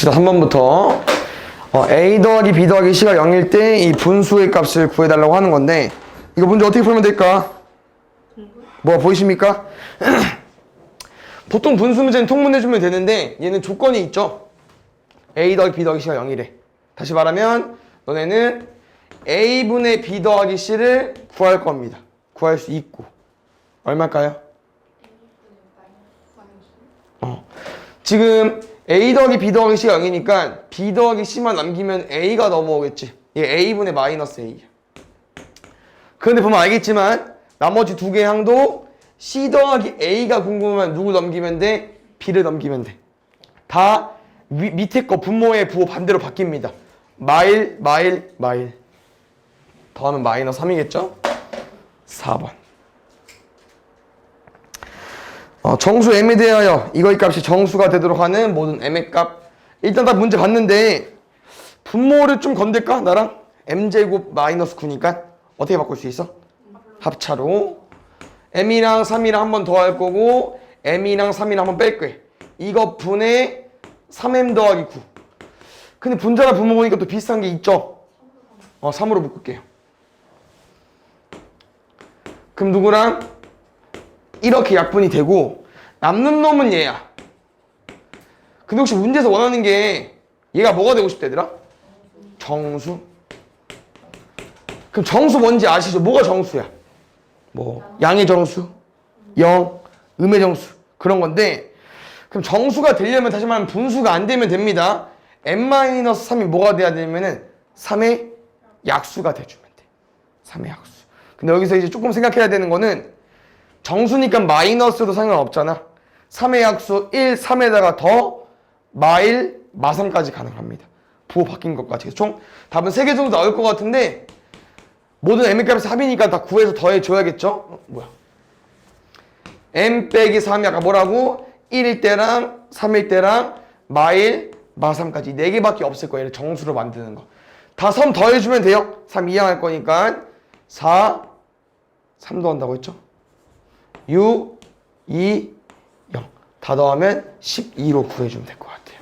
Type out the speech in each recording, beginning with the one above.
봅시다. 3번부터 a 더하기 b 더하기 c가 0일 때 이 분수의 값을 구해달라고 하는 건데 이거 문제 어떻게 풀면 될까? 뭐 보이십니까? 보통 분수 문제는 통분해주면 되는데 얘는 조건이 있죠. a 더하기 b 더하기 c가 0이래. 다시 말하면 너네는 a분의 b 더하기 c를 구할 겁니다. 구할 수 있고 얼마일까요? 지금 a 더하기 b 더하기 c가 0이니까 b 더하기 c만 남기면 a가 넘어오겠지. 얘 a분의 마이너스 a야. 그런데 보면 알겠지만 나머지 두 개의 항도 c 더하기 a가 궁금하면 누구 넘기면 돼? b를 넘기면 돼. 다 밑에 거 분모의 부호 반대로 바뀝니다. 마일 더하면 마이너스 3이겠죠? 4번. 정수 m에 대하여 이거의 값이 정수가 되도록 하는 모든 m의 값. 일단 다 문제 봤는데 분모를 좀 건들까? 나랑? m제곱 마이너스 9니까 어떻게 바꿀 수 있어? 합차로 m이랑 3이랑 한 번 더 할 거고 m이랑 3이랑 한 번 뺄 거예요. 이거 분의 3m 더하기 9. 근데 분자랑 분모 보니까 또 비슷한 게 있죠? 3으로 묶을게요. 그럼 누구랑? 이렇게 약분이 되고 남는 놈은 얘야. 근데 혹시 문제에서 원하는 게 얘가 뭐가 되고 싶다 얘들아? 정수. 그럼 정수 뭔지 아시죠? 뭐가 정수야? 뭐 양의 정수, 0, 음의 정수 그런 건데 그럼 정수가 되려면 다시 말하면 분수가 안 되면 됩니다. n-3이 뭐가 돼야 되냐면은 3의 약수가 돼주면 돼. 3의 약수. 근데 여기서 이제 조금 생각해야 되는 거는 정수니까 마이너스도 상관없잖아. 3의 약수 1, 3에다가 더 마일, 마3까지 가능합니다. 부호 바뀐 것까지. 그래서 총 답은 3개 정도 나올 것 같은데 모든 m의 값이 3이니까 다 구해서 더해줘야겠죠? 뭐야? m 빼기 3이 아까 뭐라고? 1일 때랑 3일 때랑 마일, 마3까지 4개밖에 없을 거예요. 얘를 정수로 만드는 거. 다 섬 더해주면 돼요. 3 이항할 거니까 4, 3 더한다고 했죠? 6, 2, 0. 다 더하면 12로 구해주면 될 것 같아요.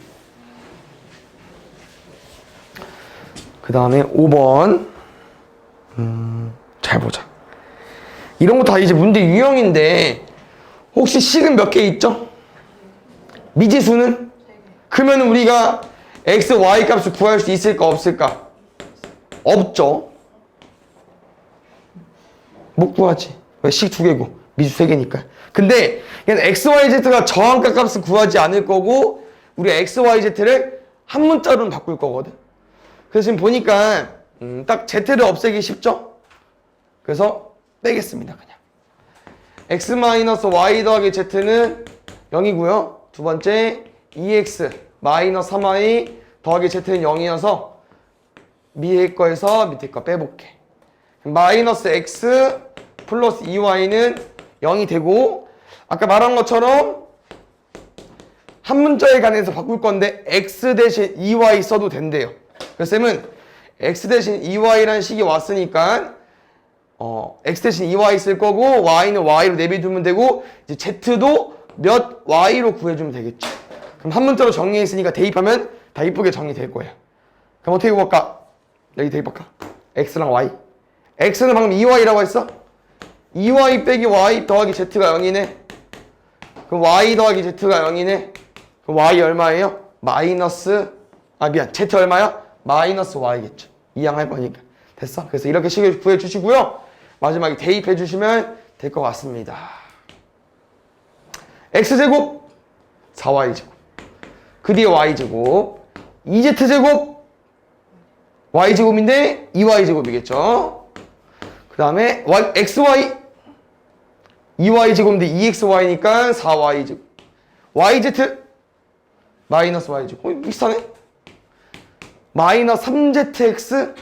그 다음에 5번. 잘 보자. 이런 거 다 이제 문제 유형인데 혹시 식은 몇 개 있죠? 미지수는? 그러면 우리가 x, y 값을 구할 수 있을까 없을까? 없죠. 못 구하지. 왜? 식 2개고 미지수 3개니까. 근데 x, y, z가 저항가 값을 구하지 않을 거고 우리 x, y, z를 한 문자로는 바꿀 거거든. 그래서 지금 보니까 딱 z를 없애기 쉽죠? 그래서 빼겠습니다. 그냥 x-y 더하기 z는 0이고요. 두 번째 2x 마이너스 3y 더하기 z는 0이어서 밑에 거에서 밑에 거 빼볼게. 마이너스 x 플러스 2y는 0이 되고 아까 말한 것처럼 한 문자에 관해서 바꿀 건데 x 대신 2y 써도 된대요. 그래서 쌤은 x 대신 2y라는 식이 왔으니까 x 대신 2y 쓸 거고 y는 y로 내비두면 되고 이제 z도 몇 y로 구해주면 되겠죠. 그럼 한 문자로 정리했으니까 대입하면 다 이쁘게 정리될 거예요. 그럼 어떻게 볼까? 여기 대입할까? x랑 y. x는 방금 2y라고 했어? 2y 빼기 y 더하기 z가 0이네. 그럼 y 더하기 z가 0이네. 그럼 y 얼마예요? 마이너스 z 얼마야? 마이너스 y겠죠. 이항할 거니까. 됐어? 그래서 이렇게 식을 구해주시고요. 마지막에 대입해 주시면 될 것 같습니다. x제곱 4y제곱 그 뒤에 y제곱 2z제곱 y제곱인데 2y제곱이겠죠. 그 다음에 xy 2y제곱인데 2xy니까 4y제곱 yz 마이너스 y제곱 비슷하네. 마이너스 3zx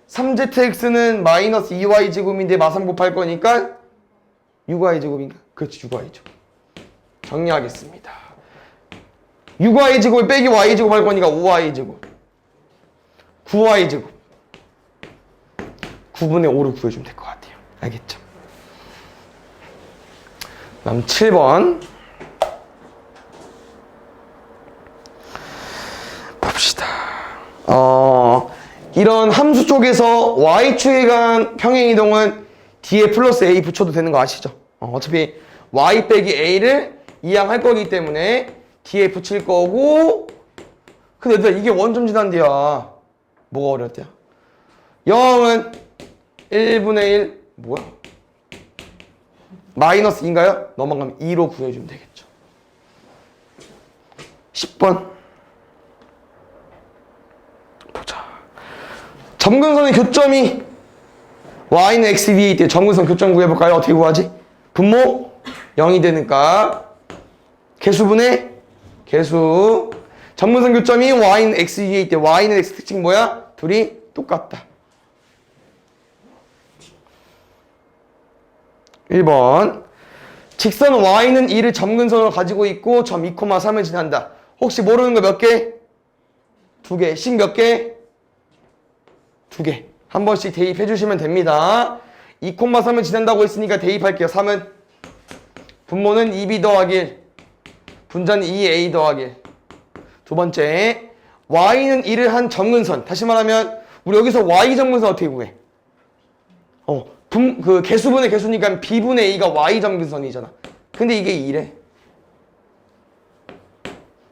3zx는 마이너스 2y제곱인데 마3 곱할 거니까 6y제곱인가? 그렇지 6y제곱. 정리하겠습니다. 6y제곱을 빼기 y제곱 할 거니까 5y제곱 9y제곱 9분의 5를 구해주면 될 것 같아요. 알겠죠? 다음 7번 이런 함수 쪽에서 y축에 관한 평행이동은 뒤에 플러스 a 붙여도 되는 거 아시죠? 어차피 y 빼기 a를 이항할 거기 때문에 뒤에 붙일 거고. 근데 얘들아 이게 원점 지난디야. 뭐가 어렵대요? 0은 1분의 1 뭐야? 마이너스 2인가요? 넘어가면 2로 구해주면 되겠죠. 10번 보자. 점근선의 교점이 y는 x 위에 있대. 점근선 교점 구해볼까요? 어떻게 구하지? 분모 0이 되니까 개수분의 개수. 점근선 교점이 y는 x 위에 있대. y는 x 특징 뭐야? 둘이 똑같다. 1번 직선 y는 2를 점근선으로 가지고 있고 점 2,3을 지난다. 혹시 모르는 거 몇 개? 2개. 식 몇 개? 2개. 한 번씩 대입해 주시면 됩니다. 2,3을 지난다고 했으니까 대입할게요. 3은 분모는 2b 더하기 1, 분자는 2a 더하기 1. 두 번째, y는 1을 한 점근선. 다시 말하면 우리 여기서 y 점근선 어떻게 구해? 그 개수분의 개수니까 b분의 a가 y 점근선이잖아. 근데 이게 2래.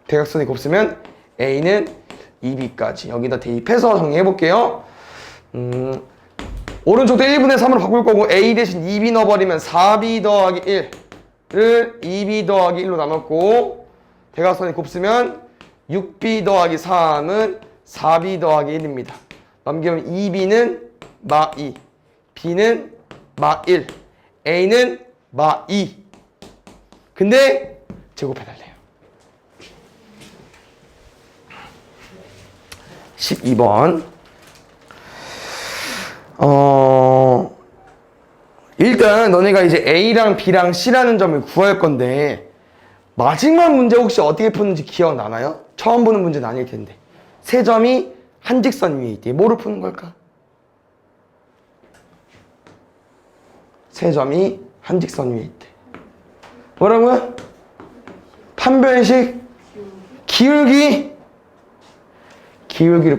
대각선이 곱쓰면 a는 2b까지. 여기다 대입해서 정리해 볼게요. 오른쪽도 1분의 3으로 바꿀 거고 a 대신 2b 넣어버리면 4b 더하기 1을 2b 더하기 1로 나눴고, 대각선이 곱쓰면 6b 더하기 3은 4b 더하기 1입니다. 넘기면 2b는 마 2, b는 마 1, a는 마 2. 근데 제곱해달래요. 12번 일단 너네가 이제 A랑 B랑 C라는 점을 구할 건데 마지막 문제 혹시 어떻게 푸는지 기억나나요? 처음 보는 문제는 아닐 텐데 세 점이 한 직선 위에 있대. 뭐로 푸는 걸까? 세 점이 한 직선 위에 있대. 뭐라고요? 판별식 기울기를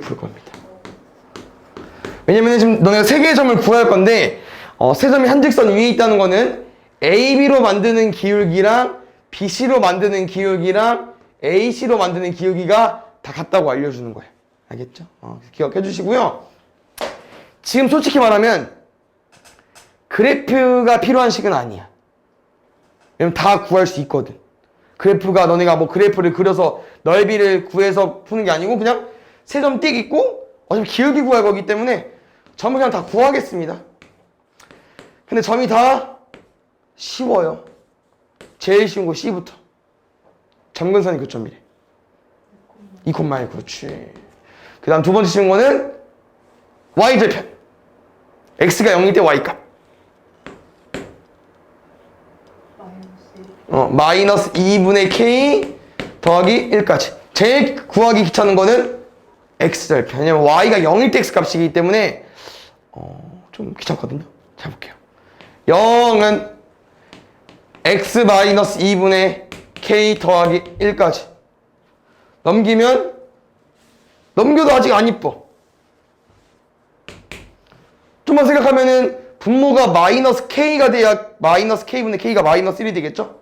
풀 겁니다. 왜냐면 지금 너네가 세 개의 점을 구할 건데 세 점이 한 직선 위에 있다는 거는 AB로 만드는 기울기랑 BC로 만드는 기울기랑 AC로 만드는 기울기가 다 같다고 알려주는 거예요. 알겠죠? 기억해 주시고요. 지금 솔직히 말하면 그래프가 필요한 식은 아니야. 왜냐면 다 구할 수 있거든. 그래프가 너네가 뭐 그래프를 그려서 넓이를 구해서 푸는 게 아니고 그냥 세 점 띡 있고 어차피 기울기 구할 거기 때문에 점을 그냥 다 구하겠습니다. 근데 점이 다 쉬워요. 제일 쉬운 거 C부터. 점근선이 교점이래. 2,1 그렇지. 그 다음 두 번째 쉬운 거는 Y절편. X가 0일 때 Y값. 마이너스 2분의 K 더하기 1까지. 제일 구하기 귀찮은 거는 X절편. 왜냐면 Y가 0일 때 X값이기 때문에 좀 귀찮거든요. 잘 볼게요. 0은 X 마이너스 2분의 K 더하기 1까지. 넘겨도 아직 안 이뻐. 좀만 생각하면은 분모가 마이너스 K가 돼야 마이너스 K분의 K가 마이너스 1이 되겠죠?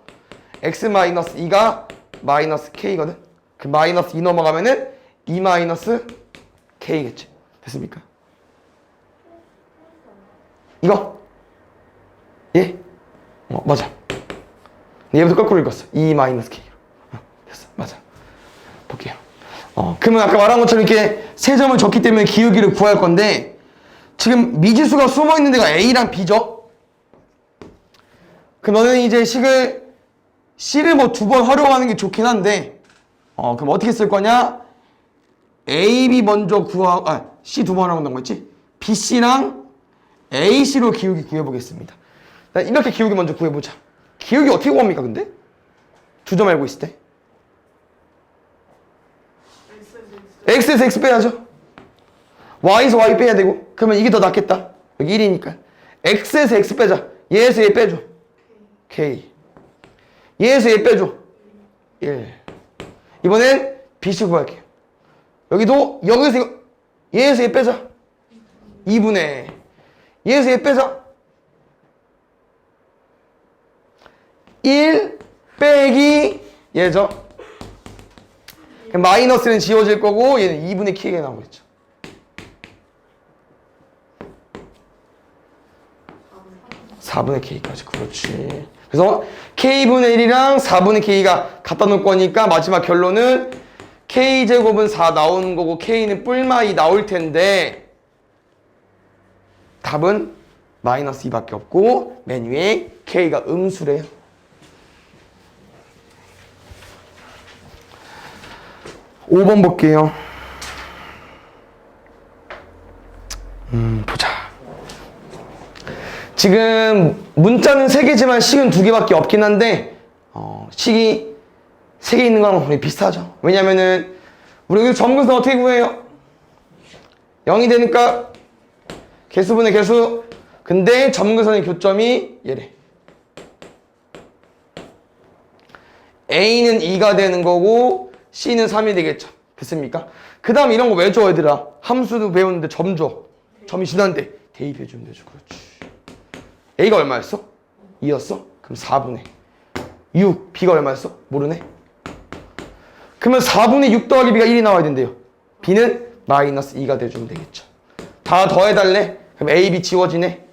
X 마이너스 2가 마이너스 K거든? 그 마이너스 2 넘어가면은 2 마이너스 K겠지. 됐습니까? 이거? 예? 맞아. 얘부터 거꾸로 읽었어. 2 마이너스 K. 됐어. 맞아. 볼게요. 그러면 아까 말한 것처럼 이렇게 세 점을 줬기 때문에 기울기를 구할 건데 지금 미지수가 숨어 있는 데가 A랑 B죠? 그럼 너는 이제 C를 뭐 두 번 활용하는 게 좋긴 한데 그럼 어떻게 쓸 거냐? A, B 먼저 구하고 C 두 번 하고 있지? BC랑 AC로 기울기 구해보겠습니다. 이렇게 기울기 먼저 구해보자. 기울기 어떻게 구합니까 근데? 두 점 알고 있을 때? X에서 X 빼야죠. Y에서 Y 빼야 되고. 그러면 이게 더 낫겠다. 여기 1이니까 X에서 X 빼자. 얘에서 얘 빼줘. K. 얘에서 얘 빼줘. 1. 이번엔 BC 구할게요. 여기서 얘에서 얘 빼자. 2분의 얘에서 얘 빼자. 1 빼기 얘죠. 마이너스는 지워질 거고 얘는 2분의 k가 나오겠죠. (4분의 k까지) 그렇지. 그래서 k분의 1이랑 4분의 k가 갖다 놓을 거니까 마지막 결론은 k제곱은 4 나오는 거고 k는 뿔마2 나올 텐데 답은 마이너스 2밖에 없고 맨 위에 k가 음수래요. (5번) 볼게요. 보자. 지금 문자는 3개지만 식은 2개밖에 없긴 한데 식이 3개 있는 거랑 거의 비슷하죠. 왜냐면은 우리 여기서 점근선 어떻게 구해요? 0이 되니까 개수분의 개수. 근데 점근선의 교점이 얘래. A는 2가 되는 거고 C는 3이 되겠죠. 됐습니까? 그 다음 이런 거 왜 줘 얘들아? 함수도 배우는데 점 줘. 점이 지난데 대입해주면 되죠. 그렇지. A가 얼마였어? 2였어? 그럼 4분의 6. B가 얼마였어? 모르네. 그러면 4분의 6 더하기 B가 1이 나와야 된대요. B는 마이너스 2가 돼주면 되겠죠. 다 더해달래? 그럼 A, B 지워지네.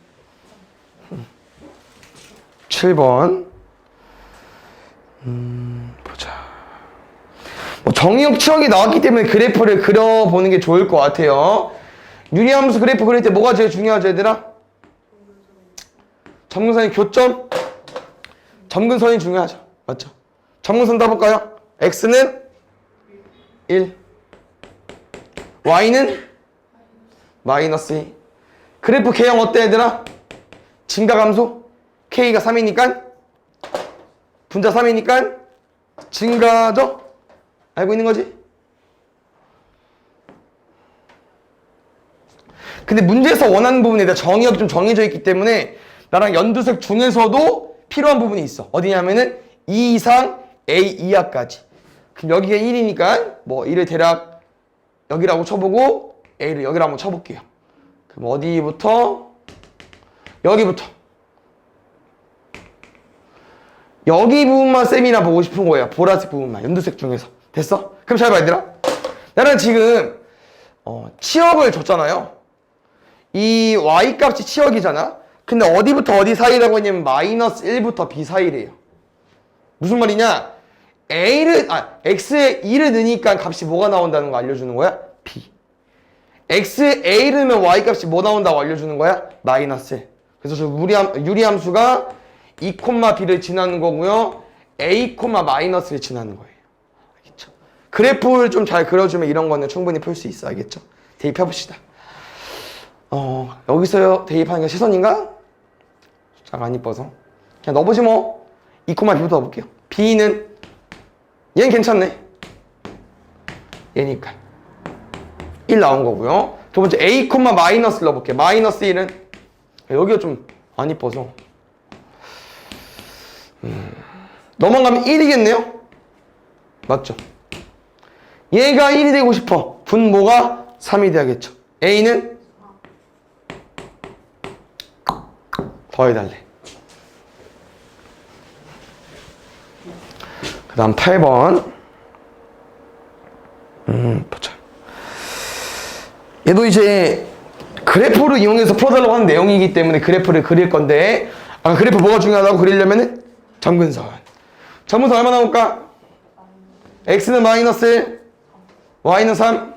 7번 보자. 뭐 정의역 치역이 나왔기 때문에 그래프를 그려보는 게 좋을 것 같아요. 유리함수 그래프 그릴 때 뭐가 제일 중요하죠 얘들아? 점근선의 교점? 점근선이 중요하죠. 맞죠? 점근선 따볼까요? x는 1 y는 마이너스 2. 그래프 개형 어때 얘들아? 증가감소? k가 3이니까 분자 3이니까 증가죠? 알고 있는 거지? 근데 문제에서 원하는 부분에 대한 정의역이 좀 정해져 있기 때문에 나랑 연두색 중에서도 필요한 부분이 있어. 어디냐면은 2 이상 A 이하까지. 그럼 여기가 1이니까 뭐 1을 대략 여기라고 쳐보고 A를 여기라고 한번 쳐볼게요. 그럼 어디부터? 여기부터. 여기 부분만 쌤이나 보고 싶은 거예요. 보라색 부분만. 연두색 중에서. 됐어? 그럼 잘 봐 얘들아. 나는 지금 치역을 줬잖아요. 이 y값이 치역이잖아. 근데 어디부터 어디 사이라고 했냐면 마이너스 1부터 b 사이래요. 무슨 말이냐? x에 2를 넣으니까 값이 뭐가 나온다는 거 알려주는 거야? b. x에 a를 넣으면 y값이 뭐 나온다고 알려주는 거야? 마이너스 1. 그래서 저 유리함수가 2, b를 지나는 거고요. a, 마이너스를 지나는 거예요. 알겠죠? 그래프를 좀 잘 그려주면 이런 거는 충분히 풀 수 있어. 알겠죠? 대입해봅시다. 여기서 대입하는 게 최선인가? 숫자가 안 이뻐서 그냥 넣어보지 뭐. 2, b부터 넣어볼게요. b는 얘는 괜찮네. 얘니까 1 나온 거고요. 두 번째 a, 마이너스를 넣어볼게요. 마이너스 1은 여기가 좀 안 이뻐서 넘어가면 1이겠네요? 맞죠? 얘가 1이 되고 싶어. 분모가 3이 돼야겠죠. a는 더해달래. 그 다음 8번 보자. 얘도 이제 그래프를 이용해서 풀어달라고 하는 내용이기 때문에 그래프를 그릴 건데 그래프 뭐가 중요하다고 그리려면은 점근선. 점근선 얼마 나올까? x는 마이너스 1 y는 3.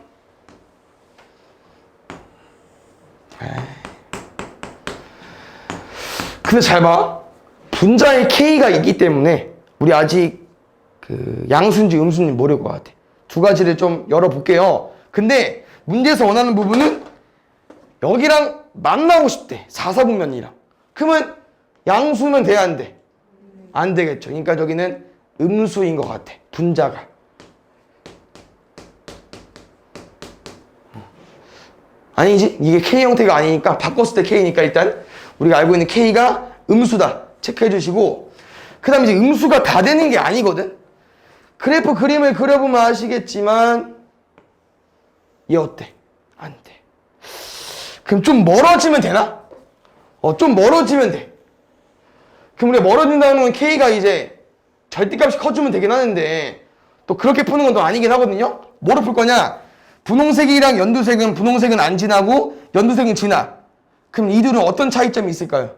근데 잘 봐. 분자에 k가 있기 때문에 우리 아직 그 양수인지 음수인지 모를 것 같아. 두 가지를 좀 열어볼게요. 근데 문제에서 원하는 부분은 여기랑 만나고 싶대. 4사분면이랑. 그러면 양수면 돼야 안 돼? 안 되겠죠. 그러니까 저기는 음수인 것 같아. 분자가. 아니지. 이게 K 형태가 아니니까 바꿨을 때 K니까 일단 우리가 알고 있는 K가 음수다. 체크해 주시고 그 다음에 이제 음수가 다 되는 게 아니거든. 그래프 그림을 그려보면 아시겠지만 얘 어때? 안 돼. 그럼 좀 멀어지면 되나? 좀 멀어지면 돼. 그럼 우리가 멀어진다는 건 K가 이제 절대값이 커지면 되긴 하는데 또 그렇게 푸는 건 또 아니긴 하거든요. 뭐로 풀 거냐? 분홍색이랑 연두색은 분홍색은 안 지나고 연두색은 지나. 그럼 이 둘은 어떤 차이점이 있을까요?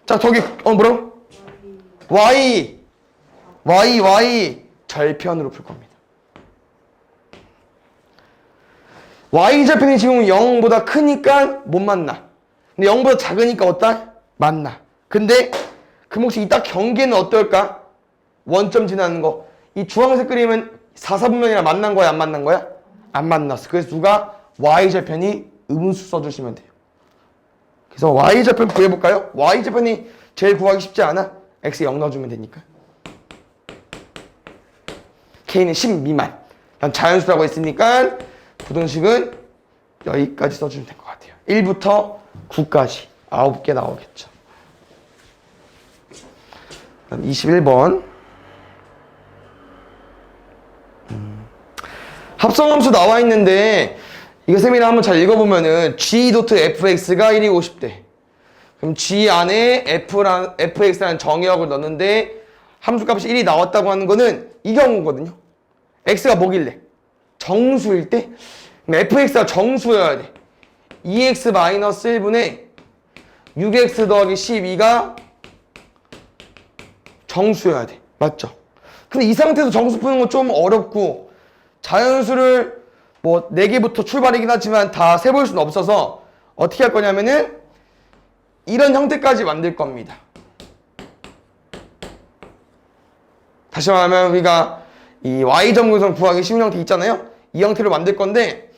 자, 저기 뭐라고? Y 절편으로 풀 겁니다. Y 절편이 지금 0보다 크니까 못 만나. 근데 0보다 작으니까 어따? 만나. 근데 그럼 혹시 이따 경계는 어떨까? 원점 지나는 거. 이 주황색 그림은 4, 4분면이랑 만난 거야, 안 만난 거야? 안 만났어. 그래서 누가 Y절편이 음수 써주시면 돼요. 그래서 Y절편 구해볼까요? Y절편이 제일 구하기 쉽지 않아? X 0 넣어주면 되니까. K는 10 미만. 자연수라고 했으니까 부등식은 여기까지 써주면 될 것 같아요. 1부터 9까지 9개 나오겠죠. 21번. 합성함수 나와 있는데 이거 쌤이랑 한번 잘 읽어보면은 G.fx가 1이고 10대. 그럼 G 안에 fx라는 정의역을 넣는데 함수값이 1이 나왔다고 하는 거는 이 경우거든요. x가 뭐길래? 정수일 때? 그럼 fx가 정수여야 돼. 2x-1분의 6x 더하기 12가 정수여야 돼. 맞죠? 근데 이 상태에서 정수 푸는 건 좀 어렵고 자연수를 뭐 4개부터 출발이긴 하지만 다 세볼 수는 없어서 어떻게 할 거냐면은 이런 형태까지 만들 겁니다. 다시 말하면 우리가 이 y점근선 구하기 쉬운 형태 있잖아요. 이 형태로 만들 건데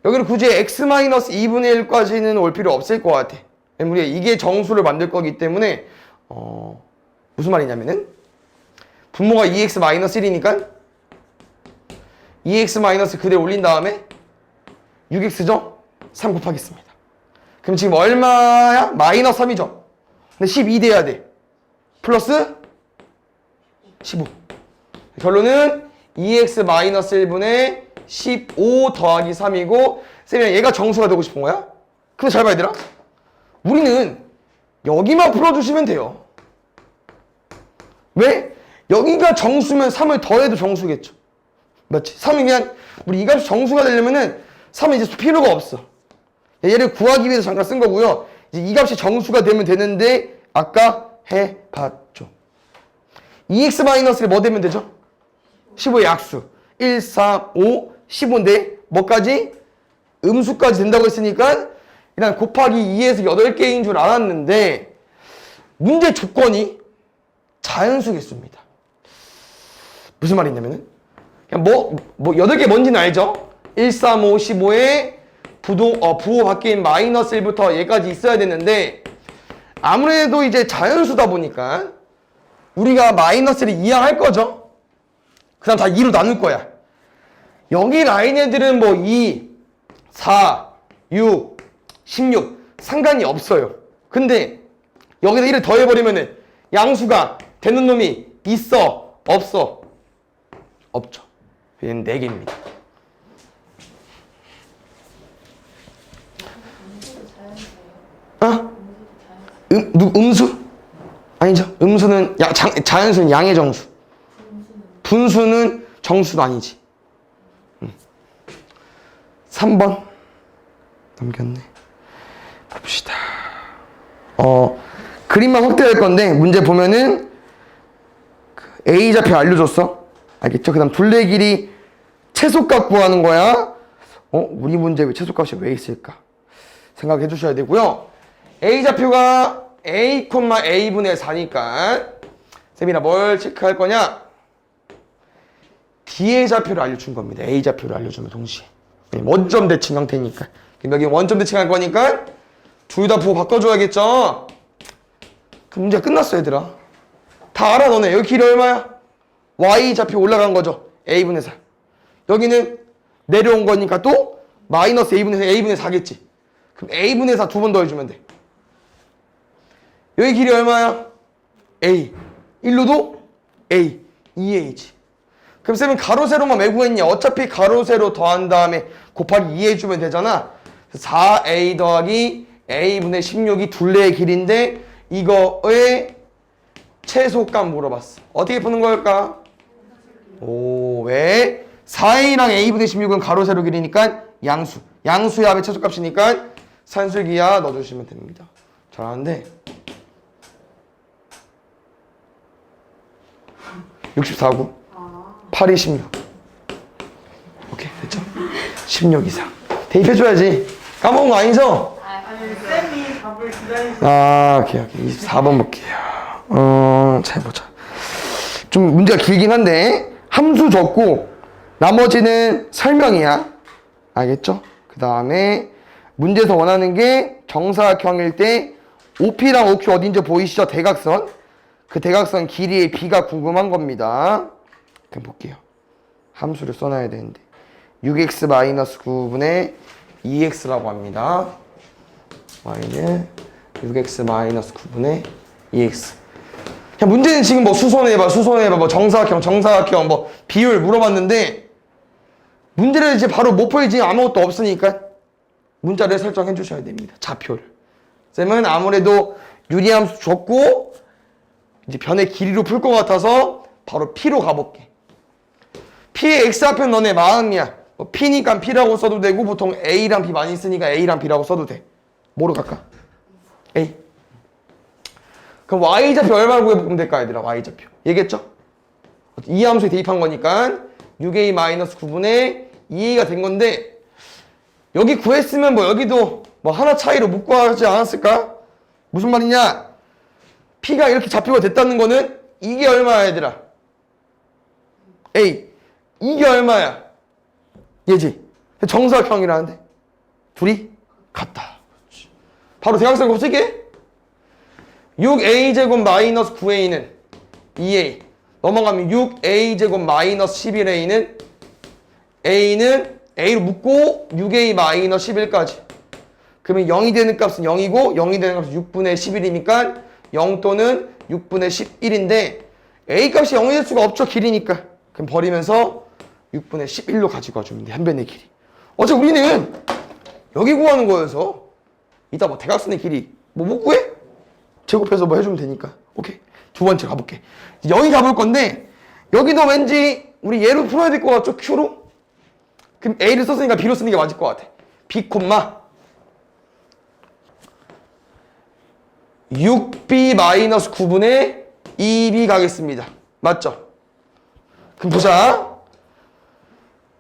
여기는 굳이 x-2분의 1까지는 올 필요 없을 것 같아. 우리가 이게 정수를 만들 거기 때문에 무슨 말이냐면은 분모가 2x-1이니까 2x- 그대로 올린 다음에 6x죠? 3 곱하겠습니다. 그럼 지금 얼마야? 마이너스 3이죠? 근데 12 돼야 돼. 플러스 15. 결론은 2x-1분의 15 더하기 3이고 쌤이 얘가 정수가 되고 싶은 거야? 근데 잘 봐야 되나? 우리는 여기만 풀어주시면 돼요. 왜? 여기가 정수면 3을 더해도 정수겠죠. 맞지? 3이 그냥 우리 이 값이 정수가 되려면은 3은 이제 필요가 없어. 얘를 구하기 위해서 잠깐 쓴 거고요. 이제 이 값이 정수가 되면 되는데 아까 해봤죠. 2x-를 뭐 되면 되죠? 15의 약수. 1, 4, 5, 15인데 뭐까지? 음수까지 된다고 했으니까 일단 곱하기 2에서 8개인 줄 알았는데 문제 조건이 자연수겠습니다. 무슨 말이 있냐면은 그냥 뭐 8개 뭔지는 알죠? 1, 3, 5, 15에 부호 바뀐 마이너스 1부터 얘까지 있어야 되는데 아무래도 이제 자연수다 보니까 우리가 마이너스를 이항할 거죠? 그 다음 다 2로 나눌 거야. 여기 라인 애들은 뭐 2, 4, 6, 16 상관이 없어요. 근데 여기다 1을 더해버리면은 양수가 되는 놈이 있어? 없어? 없죠. 얘는 4개입니다. 음수? 아니죠. 음수는 자연수는 양의 정수. 분수는 정수도 아니지. 3번 넘겼네. 봅시다. 그림만 확대할 건데 문제 보면은 A좌표 알려줬어. 알겠죠? 그 다음 둘레 길이 최소값 구하는 거야. 우리 문제에 최소값이 왜 있을까? 생각해 주셔야 되고요. A좌표가 A, A분의 4니까 쌤이나 뭘 체크할 거냐? D의 좌표를 알려준 겁니다. A좌표를 알려주면 동시에. 원점 대칭 형태니까. 그럼 여기 원점 대칭할 거니까 둘 다 부호 바꿔줘야겠죠? 그 문제가 끝났어 얘들아. 다 알아 너네. 여기 길이 얼마야? Y좌표 올라간 거죠. A분의 4. 여기는 내려온 거니까 또 마이너스 A분의 4, A분의 4겠지. 그럼 A분의 4 두 번 더해주면 돼. 여기 길이 얼마야? A. 일로도 A. 2A지. 그럼 쌤은 가로 세로만 왜 구했냐? 어차피 가로 세로 더한 다음에 곱하기 2 해주면 되잖아. 4a 더하기 a분의 16이 둘레의 길인데 이거의 최소값 물어봤어. 어떻게 푸는 걸까? 오, 왜? 4a랑 a분의 16은 가로 세로 길이니까 양수. 양수의 합의 최소값이니까 산술기하 넣어주시면 됩니다. 잘하는데 64구 8이 16. 오케이, 됐죠? 16 이상 대입해줘야지. 까먹은 거 아니죠? 아니, 쌤이 답을 기다리고. 오케이. 24번 볼게요. 잘 보자. 좀 문제가 길긴 한데 함수 적고 나머지는 설명이야. 알겠죠? 그 다음에 문제에서 원하는 게 정사각형일 때 OP랑 OQ 어딘지 보이시죠? 대각선. 그 대각선 길이의 B가 궁금한 겁니다. 그럼 볼게요. 함수를 써놔야 되는데 6x-9분의 2x라고 합니다. y는 6x-9분의 2x. 그냥 문제는 지금 뭐 수선해봐, 뭐 정사각형, 뭐 비율 물어봤는데 문제를 이제 바로 못 풀지 아무것도 없으니까 문자를 설정해 주셔야 됩니다. 좌표를. 쌤은 아무래도 유리함수 줬고 이제 변의 길이로 풀 것 같아서 바로 P로 가볼게. P의 X 앞에 너네 마음이야. 뭐 P니까 P라고 써도 되고 보통 A랑 B 많이 쓰니까 A랑 B라고 써도 돼. 뭐로 갈까? A. 그럼 Y좌표 얼마를 구해보면 될까 얘들아? Y좌표. 얘기했죠? 이 함수에 대입한 거니까 6A-9분의 2A가 된 건데 여기 구했으면 뭐 여기도 뭐 하나 차이로 못 구하지 않았을까? 무슨 말이냐? P가 이렇게 좌표가 됐다는 거는 이게 얼마야 얘들아? A. 이게 얼마야? 얘지. 정사각형이라는데 둘이 같다. 바로 대각선 곱 쓸게. 6a제곱 마이너스 9a는 2a. 넘어가면 6a제곱 마이너스 11a는 a는 a로 묶고 6a 마이너스 11까지. 그러면 0이 되는 값은 0이고 0이 되는 값은 6분의 11이니까 0 또는 6분의 11인데 a 값이 0이 될 수가 없죠. 길이니까. 그럼 버리면서 6분의 11로 가지고 와주면 돼. 한 변의 길이. 어차피 우리는 여기 구하는 거여서 이따 뭐 대각선의 길이 뭐 못 구해? 제곱해서 뭐 해주면 되니까. 오케이. 두 번째 가볼게. 여기 가볼 건데 여기도 왠지 우리 얘로 풀어야 될 것 같죠? Q로? 그럼 A를 썼으니까 B로 쓰는 게 맞을 것 같아. B, 6B-9분의 2B 가겠습니다. 맞죠? 그럼 보자.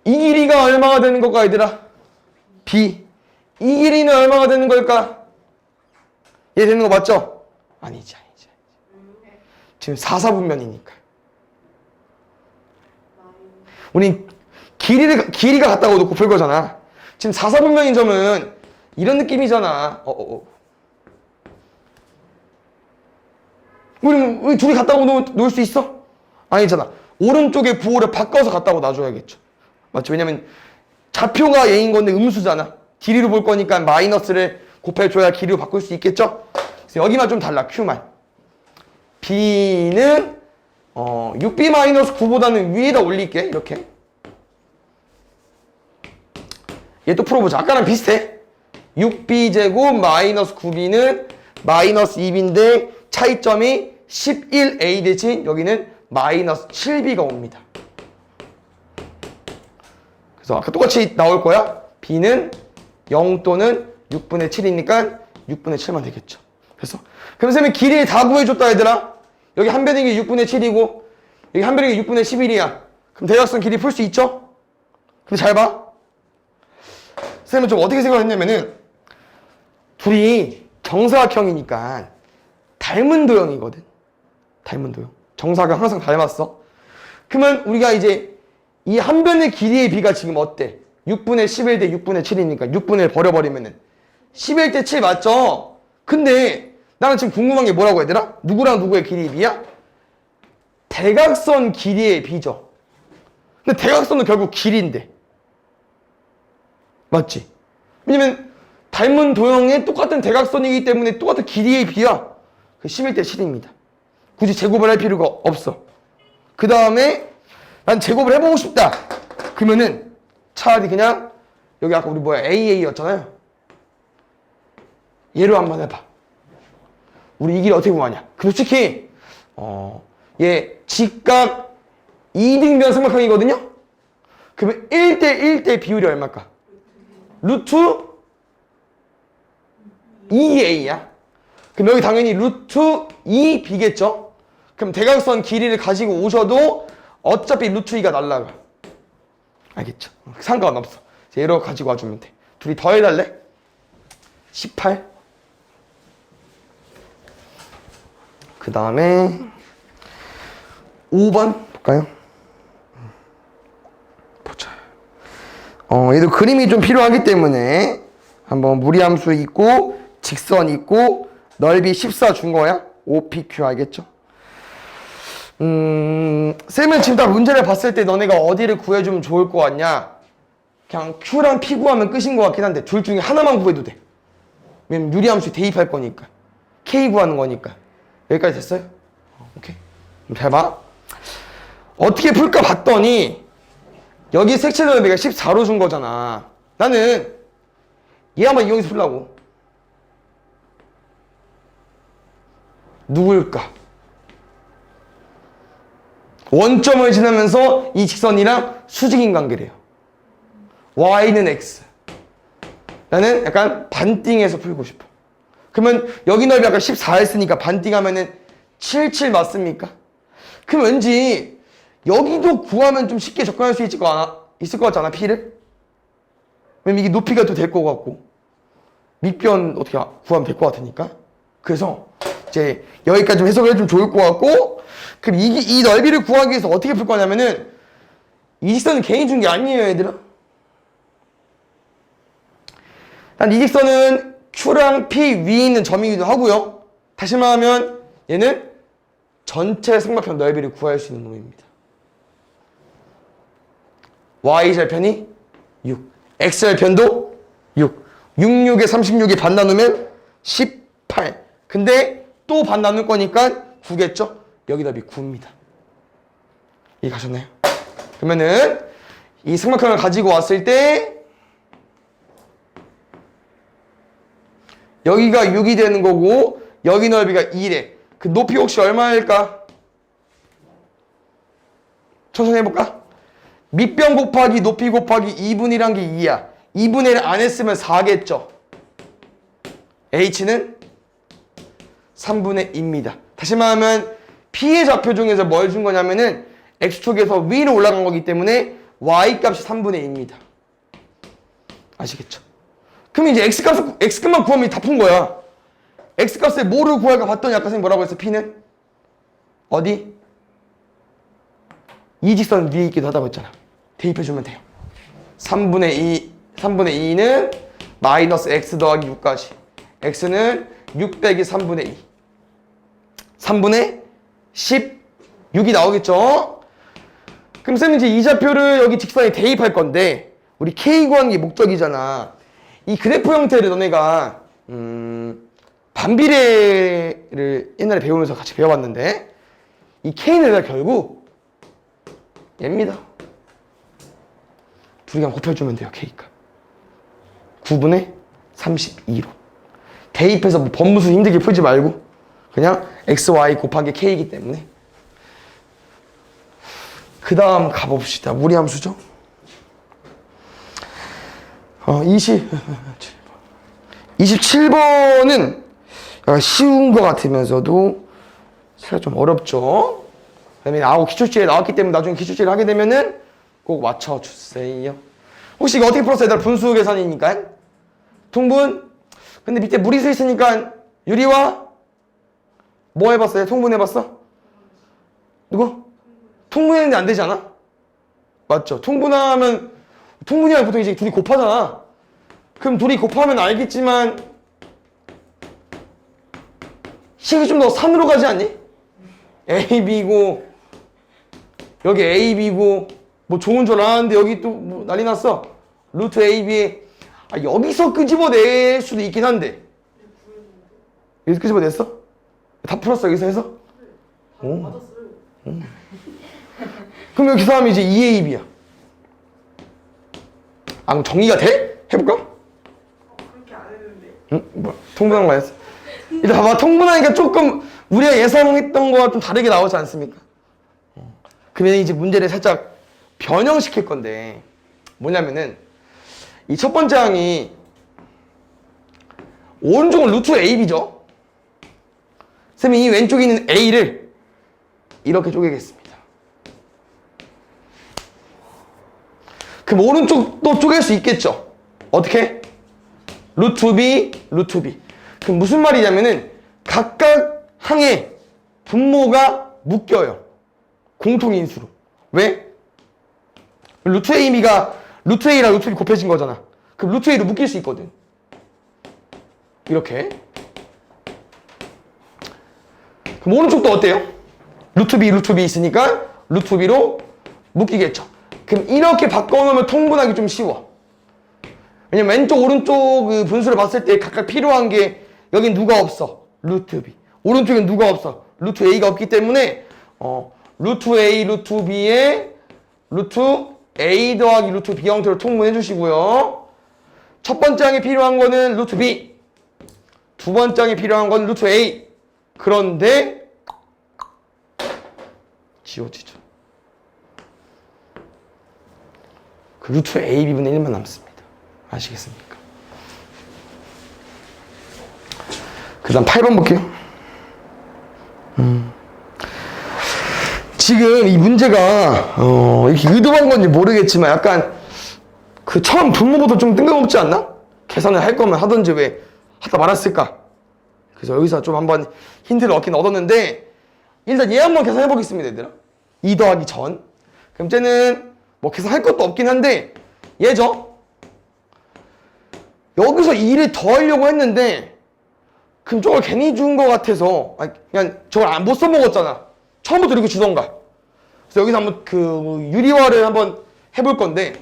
이 길이가 얼마가 되는 걸까 얘들아? B. 이 길이는 얼마가 되는 걸까? 얘 되는 거 맞죠? 아니지. 지금 4사분면이니까. 우린 길이가 같다고 놓고 풀 거잖아. 지금 4사분면인 점은 이런 느낌이잖아. 우리 둘이 같다고 놓을 수 있어? 아니잖아. 오른쪽에 부호를 바꿔서 같다고 놔줘야겠죠. 맞죠? 왜냐면 좌표가 얘인 건데 음수잖아. 길이로 볼 거니까 마이너스를 곱해줘야 길이로 바꿀 수 있겠죠? 그래서 여기만 좀 달라. Q만. B는 6B-9보다는 위에다 올릴게. 이렇게. 얘 또 풀어보자. 아까랑 비슷해. 6B제곱 마이너스 9B는 마이너스 2B인데 차이점이 11A 대신 여기는 마이너스 7B가 옵니다. 그래서 아까 똑같이 나올 거야. B는 0 또는 6분의 7이니까 6분의 7만 되겠죠. 그래서 그럼 선생님이 길이 다 구해줬다 얘들아. 여기 한 변인 게 6분의 7이고 여기 한 변인 게 6분의 11이야. 그럼 대각선 길이 풀 수 있죠? 근데 잘 봐. 선생님은 좀 어떻게 생각했냐면은 둘이 정사각형이니까 닮은 도형이거든. 닮은 도형. 정사각형 항상 닮았어. 그러면 우리가 이제 이 한 변의 길이의 비가 지금 어때? 6분의 11 대 6분의 7이니까 6분의 1 버려버리면은 11 대 7 맞죠? 근데 나는 지금 궁금한 게 뭐라고 얘들아? 누구랑 누구의 길이의 비야? 대각선 길이의 비죠. 근데 대각선은 결국 길이인데. 맞지? 왜냐면 닮은 도형의 똑같은 대각선이기 때문에 똑같은 길이의 비야. 그 11 대 7입니다. 굳이 제곱을 할 필요가 없어. 그 다음에 난 제곱을 해보고 싶다. 그러면은 차라리 그냥 여기 아까 우리 뭐야 AA였잖아요. 얘로 한번 해봐. 우리 이 길 어떻게 구하냐? 솔직히 얘 직각 2등변 삼각형이거든요? 그러면 1대1대 비율이 얼마일까? 루트 2a야. 그럼 여기 당연히 루트 2b겠죠? 그럼 대각선 길이를 가지고 오셔도 어차피 루트 2가 날라가. 알겠죠? 상관없어. 얘로 가지고 와주면 돼. 둘이 더 해달래? 18. 그 다음에 5번 볼까요? 보자. 얘도 그림이 좀 필요하기 때문에 한번 무리함수 있고 직선 있고 넓이 14 준 거야. OPQ 알겠죠? 쌤은 지금 딱 문제를 봤을 때 너네가 어디를 구해주면 좋을 것 같냐? 그냥 Q랑 P 구하면 끝인 것 같긴 한데 둘 중에 하나만 구해도 돼. 왜냐면 유리함수 대입할 거니까. K 구하는 거니까. 여기까지 됐어요? 오케이. 그럼 잘 봐. 어떻게 풀까 봤더니 여기 색채 넓이가 14로 준 거잖아. 나는 얘 한번 이용해서 풀라고. 누굴까? 원점을 지나면서 이 직선이랑 수직인 관계래요. y는 x. 나는 약간 반띵해서 풀고 싶어. 그러면 여기 넓이 아까 14 했으니까 반띵하면은 77 맞습니까? 그럼 왠지 여기도 구하면 좀 쉽게 접근할 수 있을 것 같지 않아? p를? 왜냐면 이게 높이가 또 될 것 같고 밑변 어떻게 구하면 될 것 같으니까. 그래서 이제 여기까지 좀 해석을 해주면 좋을 것 같고, 그럼 이 넓이를 구하기 위해서 어떻게 풀 거냐면은 이 직선은 괜히 준 게 아니에요, 얘들아. 난 이 직선은 Q랑 P 위에 있는 점이기도 하고요. 다시 말하면 얘는 전체 삼각형 넓이를 구할 수 있는 놈입니다. Y절편이 6, X절편도 6, 66에 36에 반 나누면 18. 근데 또 반 나눌 거니까 9겠죠? 여기 답이 9입니다. 이해 가셨나요? 그러면은 이 삼각형을 가지고 왔을 때 여기가 6이 되는 거고 여기 넓이가 2래. 그 높이 혹시 얼마일까? 천천히 해볼까? 밑변 곱하기 높이 곱하기 2분의 1한 게 2야. 2분의 1 안 했으면 4겠죠? H는 3분의 2입니다. 다시 말하면 P의 좌표 중에서 뭘 준 거냐면은 X축에서 위로 올라간 거기 때문에 Y값이 3분의 2입니다. 아시겠죠? 그럼 이제 X값만 구하면 다 푼 거야. X값에 뭐를 구할까 봤더니 아까 선생님 뭐라고 했어? P는? 어디? 이 직선 위에 있기도 하다고 했잖아. 대입해주면 돼요. 3분의 2는 마이너스 X 더하기 6까지. X는 6 빼기 3분의 2. 3분의 16이 나오겠죠? 그럼 쌤은 이제 이 좌표를 여기 직선에 대입할 건데 우리 K 구하는 게 목적이잖아. 이 그래프 형태를 너네가 반비례를 옛날에 배우면서 같이 배워봤는데 이 K는 내가 결국 얘입니다. 둘이 그냥 곱해주면 돼요. K가 9분의 32로 대입해서 뭐 번무수 힘들게 풀지 말고 그냥 XY 곱하기 K이기 때문에. 그 다음 가봅시다. 무리함수죠? 27번은 쉬운 것 같으면서도 사실 좀 어렵죠? 그다음에 기출지에 나왔기 때문에 나중에 기출지를 하게 되면은 꼭 맞춰주세요. 혹시 이거 어떻게 풀었어요? 얘들아 분수 계산이니까. 통분. 근데 밑에 무리수 있으니까 유리와 뭐 해봤어요? 통분해봤어? 누구? 통분했는데 안 되지 않아? 맞죠? 통분하면 통분이랑 보통 이제 둘이 곱하잖아. 그럼 둘이 곱하면 알겠지만 식이 좀 더 산으로 가지 않니? A, B고 여기 A, B고 뭐 좋은 줄 알았는데 여기 또 뭐 난리 났어. 루트 A, B. 여기서 끄집어낼 수도 있긴 한데 여기서 끄집어냈어? 다 풀었어 여기서 해서? 오. 그럼 여기 사람이 이제 2AB야. 아, 그럼 정리가 돼? 해볼까? 그렇게 안 했는데. 응? 뭐야? 통분한 거 아니었어? 일단 봐봐. 통분하니까 조금 우리가 예상했던 거와 좀 다르게 나오지 않습니까? 그러면 이제 문제를 살짝 변형시킬 건데 뭐냐면은 이 첫 번째 항이 오른쪽은 루트 AB죠? 쌤이 이 왼쪽에 있는 A를 이렇게 쪼개겠습니다. 그럼 오른쪽도 쪼갤 수 있겠죠? 어떻게? 루트 B, 루트 B. 그럼 무슨 말이냐면은 각각 항에 분모가 묶여요. 공통인수로. 왜? 루트 AB가 루트 A랑 루트 B 곱해진 거잖아. 그럼 루트 A로 묶일 수 있거든. 이렇게. 그럼 오른쪽도 어때요? 루트 B, 루트 B 있으니까 루트 B로 묶이겠죠. 그럼 이렇게 바꿔놓으면 통분하기 좀 쉬워. 왜냐면 왼쪽, 오른쪽 그 분수를 봤을 때 각각 필요한 게 여긴 누가 없어? 루트 B. 오른쪽엔 누가 없어? 루트 A가 없기 때문에 루트 A, 루트 B에 루트 A 더하기 루트 B 형태로 통분해 주시고요. 첫 번째 항에 필요한 거는 루트 B. 두 번째 항에 필요한 건 루트 A. 그런데 지워지죠. 그 루트 AB분의 1만 남습니다. 아시겠습니까? 그 다음 8번 볼게요. 지금 이 문제가 이렇게 의도한 건지 모르겠지만 약간 그 처음 분모부터 좀 뜬금없지 않나? 계산을 할 거면 하던지 왜 하다 말았을까? 그래서 여기서 좀 한번 힌트를 얻긴 얻었는데 일단 얘 한번 계산해 보겠습니다, 얘들아. 2 더하기 전. 그럼 쟤는 뭐 계산할 것도 없긴 한데 얘죠? 여기서 2를 더하려고 했는데 그럼 저걸 괜히 준 것 같아서 그냥 저걸 못 써먹었잖아. 처음부터 이렇게 주던가. 그래서 여기서 한번 그 유리화를 한번 해볼 건데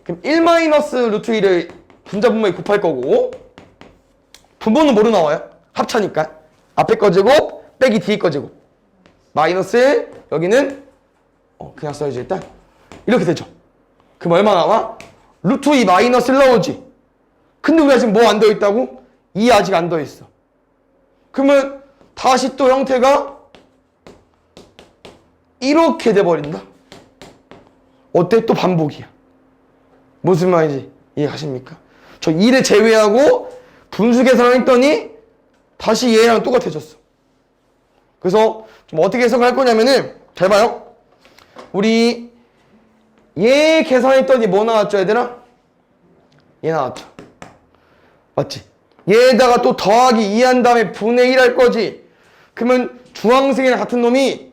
그럼 1 마이너스 루트 2를 분자 분모에 곱할 거고 분모는 뭐로 나와요? 합차니까 앞에 거 제곱 빼기 뒤에 거 제곱 마이너스 1 여기는 그냥 써야지 일단 이렇게 되죠. 그럼 얼마 나와? 루트 2 마이너스 1 나오지. 근데 우리가 지금 뭐 안 더있다고? 2 아직 안 더있어. 그러면 다시 또 형태가 이렇게 돼버린다. 어때? 또 반복이야. 무슨 말인지 이해하십니까? 저 2를 제외하고 분수 계산을 했더니 다시 얘랑 똑같아졌어. 그래서 좀 어떻게 해석할 거냐면은 잘 봐요. 우리 얘 계산했더니 뭐 나왔죠, 얘들아? 얘 나왔죠. 맞지? 얘에다가 또 더하기 2 한 다음에 분의 1 할 거지. 그러면 주황색이랑 같은 놈이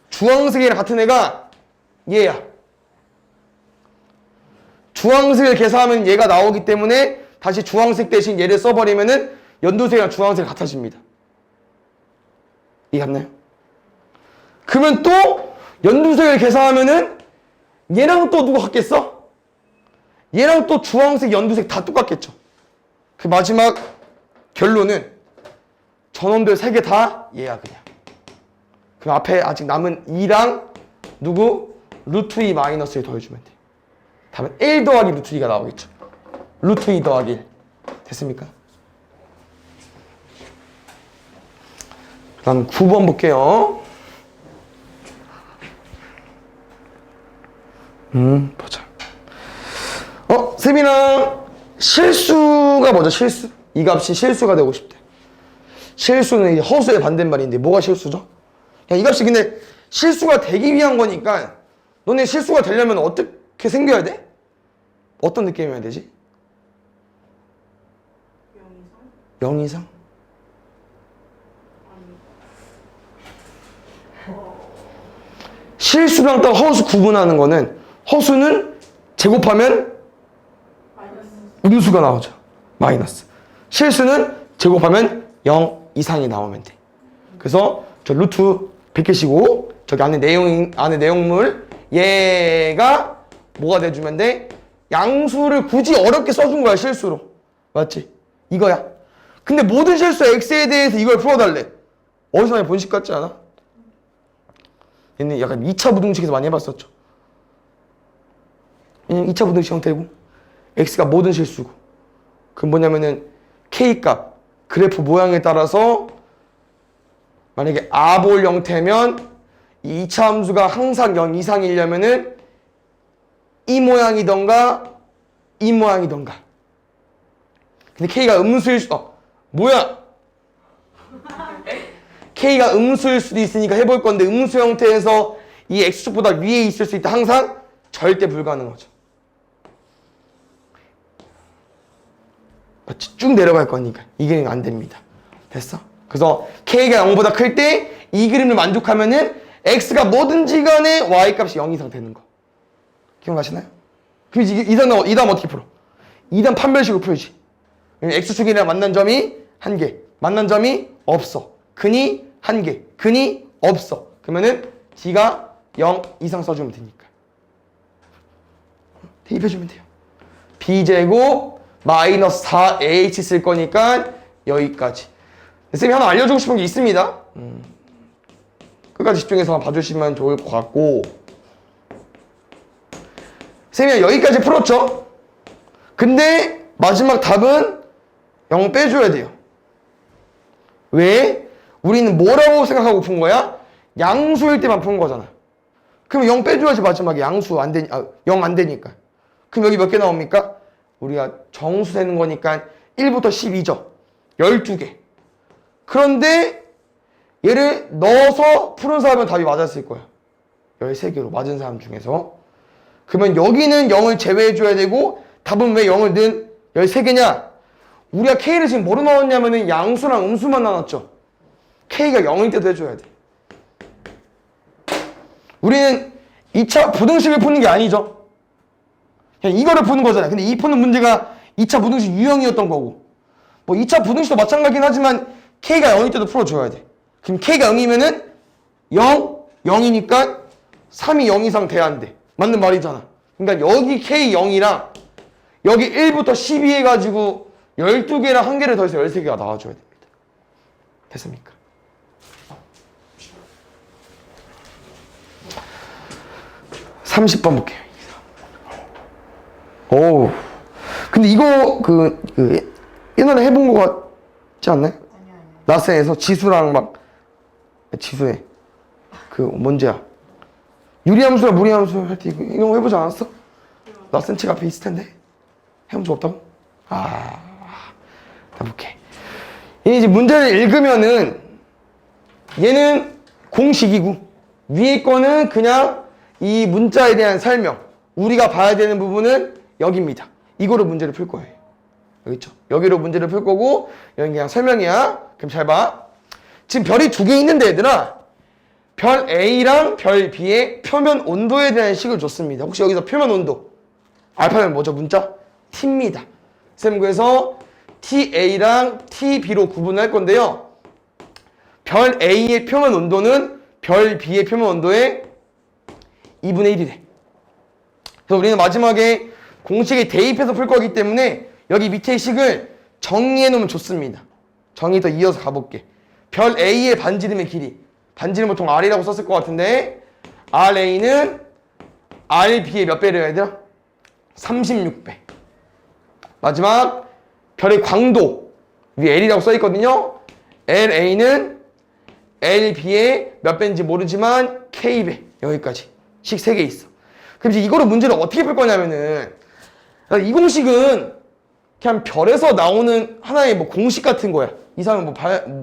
주황색이랑 같은 애가 얘야. 주황색을 계산하면 얘가 나오기 때문에 다시 주황색 대신 얘를 써버리면은 연두색이랑 주황색 같아집니다. 이해갔나요? 그러면 또 연두색을 계산하면은 얘랑 또 누가 같겠어? 얘랑 또 주황색, 연두색 다 똑같겠죠. 그 마지막 결론은 저놈들 3개 다 얘야 그냥. 그럼 앞에 아직 남은 2랑 누구? 루트 2 마이너스를 더해주면 돼. 다음에 1 더하기 루트 2가 나오겠죠. 루트 2 더하기 1. 됐습니까? 그 다음 9번 볼게요. 보자. 세빈아, 실수가 뭐죠? 실수? 이 값이 실수가 되고 싶대. 실수는 허수의 반대말인데 뭐가 실수죠? 야, 이 값이 근데 실수가 되기 위한 거니까 너네 실수가 되려면 어떻게 생겨야 돼? 어떤 느낌이어야 되지? 0 이상? 실수랑 또 허수 구분하는 거는 허수는 제곱하면 음수가 나오죠. 마이너스. 실수는 제곱하면 0 이상이 나오면 돼. 그래서 저 루트 베끼시고 저기 안에 내용물 얘가 뭐가 돼주면 돼? 양수를 굳이 어렵게 써준 거야, 실수로. 맞지? 이거야. 근데 모든 실수 x에 대해서 이걸 풀어달래. 어디서 많이 본식 같지 않아? 얘는 약간 2차 부등식에서 많이 해봤었죠. 왜냐면 2차 부등식 형태고 x가 모든 실수고. 그럼 뭐냐면은 k값 그래프 모양에 따라서 만약에 아볼 형태면 이 2차 함수가 항상 0 이상이려면은 이 모양이던가 이 모양이던가. 근데 k가 음수일 수 뭐야? k가 음수일 수도 있으니까 해볼 건데 음수 형태에서 이 x축보다 위에 있을 수 있다. 항상 절대 불가능하죠. 맞지? 쭉 내려갈 거니까 이 그림 안 됩니다. 됐어? 그래서 k가 0보다 클 때 이 그림을 만족하면은 x가 뭐든지 간에 y 값이 0 이상 되는 거. 기억나시나요? 그럼 이 다음 어떻게 풀어? 2단 판별식으로 풀지. x축이랑 만난 점이 1개, 만난 점이 없어. 근이 1개, 근이 없어. 그러면은 d가 0 이상 써주면 되니까. 대입해주면 돼요. b제곱 마이너스 4ah 쓸 거니까 여기까지. 쌤이 하나 알려주고 싶은 게 있습니다. 끝까지 집중해서 봐주시면 좋을 것 같고, 쌤이 여기까지 풀었죠? 근데 마지막 답은 0 빼줘야 돼요. 왜? 우리는 뭐라고 생각하고 푼 거야? 양수일 때만 푼 거잖아. 그럼 0 빼줘야지. 마지막에 양수 안 되니, 0 안 되니까. 그럼 여기 몇 개 나옵니까? 우리가 정수 되는 거니까 1부터 12죠. 12개. 그런데 얘를 넣어서 푸는 사람은 답이 맞았을 거야. 13개로 맞은 사람 중에서. 그러면 여기는 0을 제외해줘야 되고, 답은 왜 0을 넣은 13개냐? 우리가 K를 지금 뭐로 나눴냐면은 양수랑 음수만 나눴죠. K가 0일 때도 해줘야 돼. 우리는 2차 부등식을 푸는 게 아니죠. 그냥 이거를 푸는 거잖아요. 근데 이 푸는 문제가 2차 부등식 유형이었던 거고, 뭐 2차 부등식도 마찬가지긴 하지만 K가 0일 때도 풀어줘야 돼. 그럼 K가 0이면은 0, 0이니까 3이 0 이상 돼야 안 돼. 맞는 말이잖아. 그러니까 여기 K 0이랑 여기 1부터 12 해가지고 12개랑 1개를 더해서 13개가 나와줘야 됩니다. 됐습니까? (30번) 볼게요. 오, 근데 이거 옛날에 해본 거 같지 않나요? 아니요. 나스에서 지수랑 막 지수에 뭔지야 유리함수랑 무리함수 할 때 이런 거 해보지 않았어? 나스는 책 앞에 있을 텐데 해본 적 없다고? 다 볼게. 이제 문제를 읽으면은 얘는 공식이고 위에 거는 그냥 이 문자에 대한 설명. 우리가 봐야 되는 부분은 여기입니다. 이거로 문제를 풀 거예요. 여기 있죠? 여기로 문제를 풀 거고 여기 그냥 설명이야. 그럼 잘 봐. 지금 별이 2개 있는데 얘들아, 별 A랑 별 B의 표면 온도에 대한 식을 줬습니다. 혹시 여기서 표면 온도 알파벳 뭐죠? 문자? T입니다. 쌤 그래서 TA랑 TB로 구분할 건데요. 별 A의 표면 온도는 별 B의 표면 온도의 2분의 1이래. 그래서 우리는 마지막에 공식에 대입해서 풀 거기 때문에 여기 밑에 식을 정리해 놓으면 좋습니다. 정리 더 이어서 가볼게. 별 A의 반지름의 길이. 반지름 보통 R이라고 썼을 것 같은데 RA는 RB의 몇 배를 해야 돼요? 36배. 마지막 별의 광도 위에 L이라고 써있거든요. LA는 LB의 몇 배인지 모르지만 K배. 여기까지 식 3개 있어. 그럼 이제 이거를 문제를 어떻게 풀 거냐면은 이 공식은 그냥 별에서 나오는 하나의 뭐 공식 같은 거야. 이상은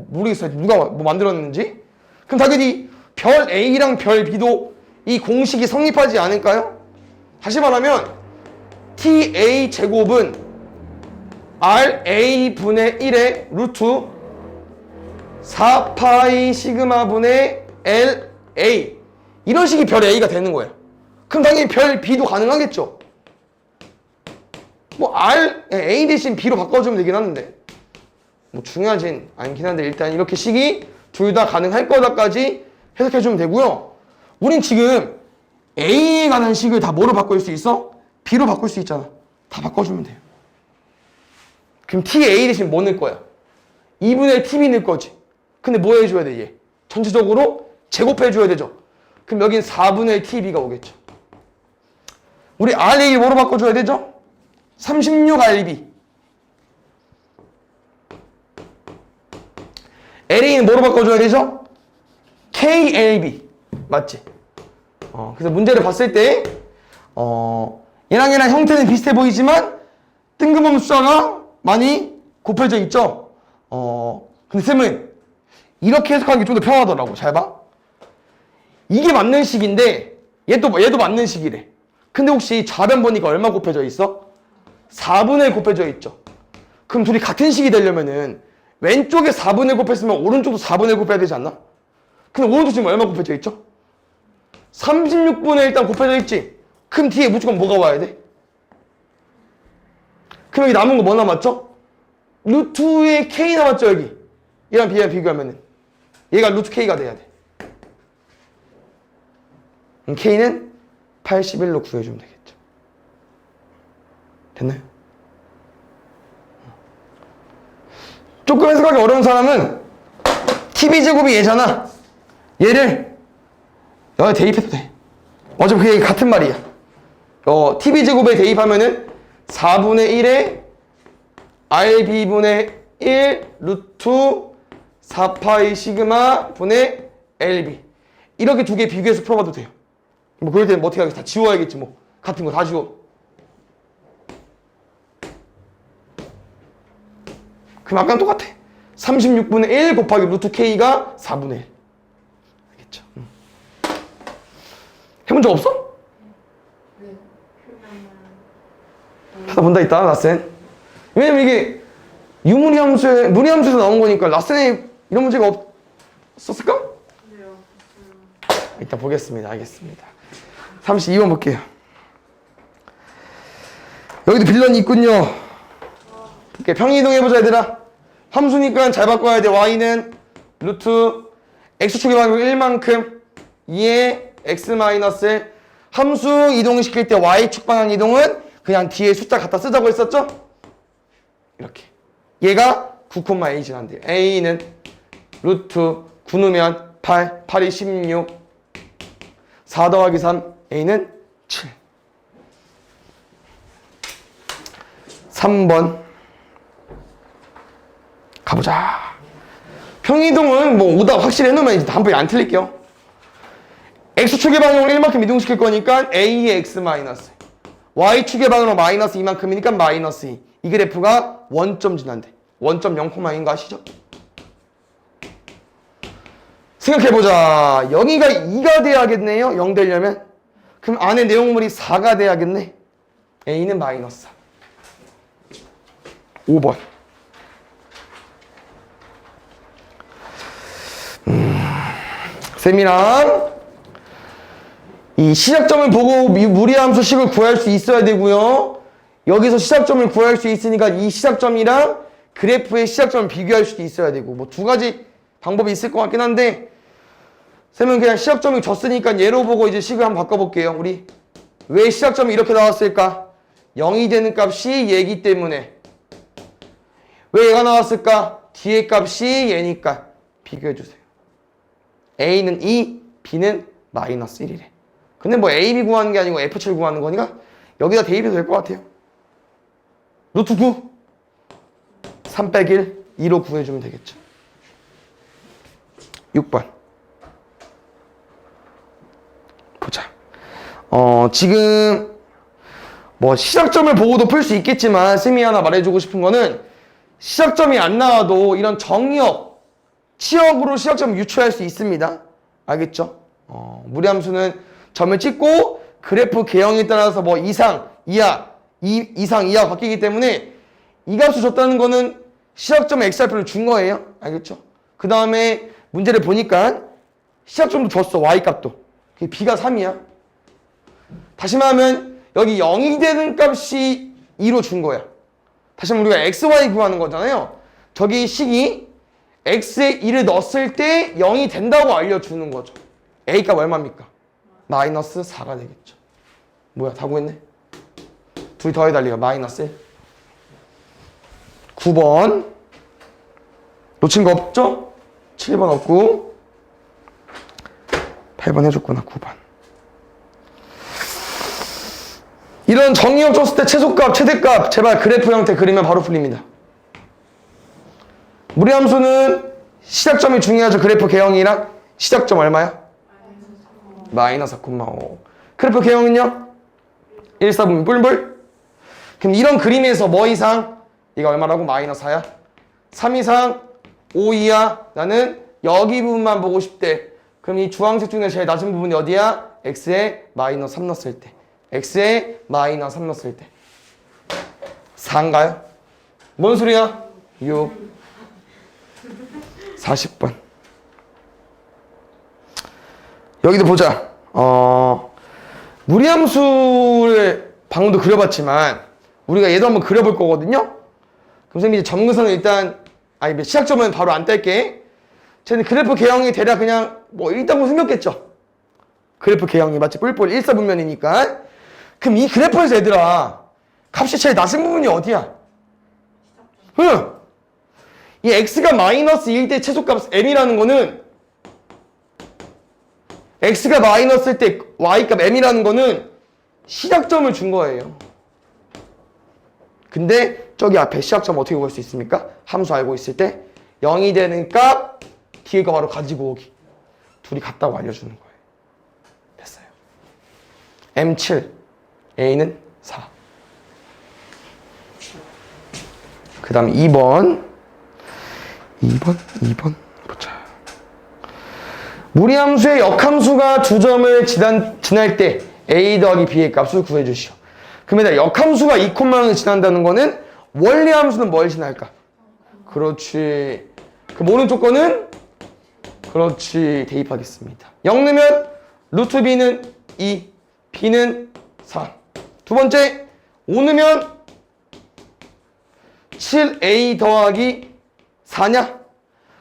모르겠어요. 누가 뭐 만들었는지. 그럼 당연히 별 A랑 별 B도 이 공식이 성립하지 않을까요? 다시 말하면 TA 제곱은 RA 분의 1의 루트 4파이 시그마 분의 LA 이런 식이 별 A가 되는 거예요. 그럼 당연히 별 B도 가능하겠죠. 뭐 A 대신 B로 바꿔주면 되긴 하는데 뭐 중요하진 않긴 한데 일단 이렇게 식이 둘 다 가능할 거다까지 해석해주면 되고요. 우린 지금 A에 관한 식을 다 뭐로 바꿀 수 있어? B로 바꿀 수 있잖아. 다 바꿔주면 돼요. 그럼 TA 대신 뭐 넣을 거야? 2분의 TB 넣을 거지. 근데 뭐 해줘야 돼 얘? 전체적으로 제곱해줘야 되죠. 그럼 여긴 4분의 TB가 오겠죠. 우리 RA 뭐로 바꿔줘야 되죠? 36RB. LA는 뭐로 바꿔줘야 되죠? KLB. 맞지? 그래서 문제를 봤을 때, 얘랑 형태는 비슷해 보이지만, 뜬금없는 숫자가 많이 곱해져 있죠? 근데 쌤은 이렇게 해석하는 게 좀 더 편하더라고. 잘 봐. 이게 맞는 식인데, 얘도 맞는 식이래. 근데 혹시 좌변 보니까 얼마 곱해져 있어? 4분의 1 곱해져 있죠. 그럼 둘이 같은 식이 되려면은, 왼쪽에 4분의 1 곱했으면 오른쪽도 4분의 1 곱해야 되지 않나? 근데 오른쪽 지금 얼마 곱해져 있죠? 36분의 1 일단 곱해져 있지? 그럼 뒤에 무조건 뭐가 와야 돼? 그럼 여기 남은 거 뭐 남았죠? 루트의 K 남았죠, 여기? 얘랑 비교하면은. 얘가 루트 K가 돼야 돼. 그럼 K는 81로 구해주면 되겠죠. 됐나요? 조금 해석하기 어려운 사람은 TV제곱이 얘잖아. 얘를 여기 대입해도 돼. 어차피 그게 같은 말이야. TV제곱에 대입하면은 4분의 1에 RB분의 1 루트 4파이 시그마 분의 LB. 이렇게 두 개 비교해서 풀어봐도 돼요. 뭐 그럴 때는 뭐 어떻게 하겠어? 다 지워야겠지 뭐. 같은 거 다 지워. 그럼 아까랑 똑같아. 36분의 1 곱하기 루트 K가 4분의 1. 알겠죠? 해본 적 없어? 네. 찾아본다 있다, 라센. 왜냐면 이게 무리함수에서 나온 거니까 라센에 이런 문제가 없었을까? 네요. 이따 보겠습니다. 알겠습니다. 32번 볼게요. 여기도 빌런이 있군요. 이렇게 평이동 해보자, 얘들아. 함수니까 잘 바꿔야 돼. y는 루트 x축의 방향 1만큼 2의 x 마이너스 함수 이동시킬 때 y축 방향 이동은 그냥 뒤에 숫자 갖다 쓰자고 했었죠? 이렇게. 얘가 9,a 지난대요. a는 루트 9 넣으면 8, 8이 16, 4 더하기 3, a는 7. 3번 가보자. 평이동은 뭐 오답 확실히 해놓으면 이제 다음번에 안 틀릴게요. x축의 방향으로 1만큼 이동시킬 거니까 a의 x 마이너스 y축의 방향으로 마이너스 2만큼이니까 마이너스 2. 이 그래프가 원점 지난대. 원점 0,2인 거 아시죠? 생각해보자. 여기가 2가 돼야겠네요. 0 되려면. 그럼 안에 내용물이 4가 돼야겠네. a는 마이너스 4. 5번. 쌤이랑 이 시작점을 보고 무리함수식을 구할 수 있어야 되고요. 여기서 시작점을 구할 수 있으니까 이 시작점이랑 그래프의 시작점을 비교할 수도 있어야 되고 뭐 두 가지 방법이 있을 것 같긴 한데 쌤은 그냥 시작점이 졌으니까 얘로 보고 이제 식을 한번 바꿔볼게요. 우리 왜 시작점이 이렇게 나왔을까? 0이 되는 값이 얘기 때문에. 왜 얘가 나왔을까? 뒤에 값이 얘니까. 비교해주세요. A는 2, B는 마이너스 1이래. 근데 뭐 A, B 구하는 게 아니고 F7 구하는 거니까 여기다 대입해도 될 것 같아요. 루트 9, 3 빼기 1, 2로 구해주면 되겠죠. 6번. 보자. 지금 뭐 시작점을 보고도 풀 수 있겠지만 쌤이 하나 말해주고 싶은 거는 시작점이 안 나와도 이런 정의역, 치역으로 시작점을 유추할 수 있습니다. 알겠죠? 무리함수는 점을 찍고 그래프 개형에 따라서 뭐 이상, 이하, 이상, 이하가 바뀌기 때문에 이 값을 줬다는 거는 시작점 x좌표를 준 거예요. 알겠죠? 그 다음에 문제를 보니까 시작점도 줬어. y값도. 그게 b가 3이야. 다시 말하면 여기 0이 되는 값이 2로 준 거야. 다시 말하면 우리가 xy 구하는 거잖아요. 저기 식이 x에 2를 넣었을 때 0이 된다고 알려주는 거죠. a값 얼마입니까? 마이너스 4가 되겠죠. 뭐야, 다 구했네? 둘이 더해달리가 마이너스 1. 9번. 놓친 거 없죠? 7번 없고 8번 해줬구나. 9번. 이런 정의역 줬을 때 최소값, 최대값 제발 그래프 형태 그리면 바로 풀립니다. 무리함수는 시작점이 중요하죠. 그래프 개형이랑 시작점 얼마야? 마이너스 4,5. 그래프 개형은요? 1, 4분면 뿔뿔. 그럼 이런 그림에서 뭐 이상? 이가 얼마라고? 마이너스 4야? 3 이상? 5 이하? 나는 여기 부분만 보고 싶대. 그럼 이 주황색 중에 제일 낮은 부분이 어디야? x에 마이너스 3 넣었을 때. x에 마이너스 3 넣었을 때. 4인가요? 뭔 소리야? 6. 40번. 여기도 보자. 무리함수를 방금도 그려봤지만 우리가 얘도 한번 그려볼 거거든요. 그럼 선생님이 이제 점근선을 일단 시작점은 바로 안 뗄게. 쟤는 그래프 개형이 대략 그냥 뭐 일단은 생겼겠죠. 그래프 개형이 맞지? 뿔뿔 1, 4분면이니까. 그럼 이 그래프에서 얘들아 값이 제일 낮은 부분이 어디야? 응. 이 x가 마이너스 1 때 최소값 m이라는 거는 x가 마이너스일 때 y값 m이라는 거는 시작점을 준 거예요. 근데 저기 앞에 시작점 어떻게 구할 수 있습니까? 함수 알고 있을 때 0이 되는 값 뒤에 거 바로 가지고 오기. 둘이 같다고 알려주는 거예요. 됐어요. m7 a는 4. 그 다음 2번 보자. 무리함수의 역함수가 두 점을 지날 때 a 더하기 b의 값을 구해주시오. 그러면 역함수가 2,를 지난다는 거는 원리함수는 뭘 지날까? 그렇지. 그럼 오른쪽 거는? 그렇지. 대입하겠습니다. 0 넣으면 루트 b는 2, b는 4. 두 번째 5 넣으면 7a 더하기 4냐?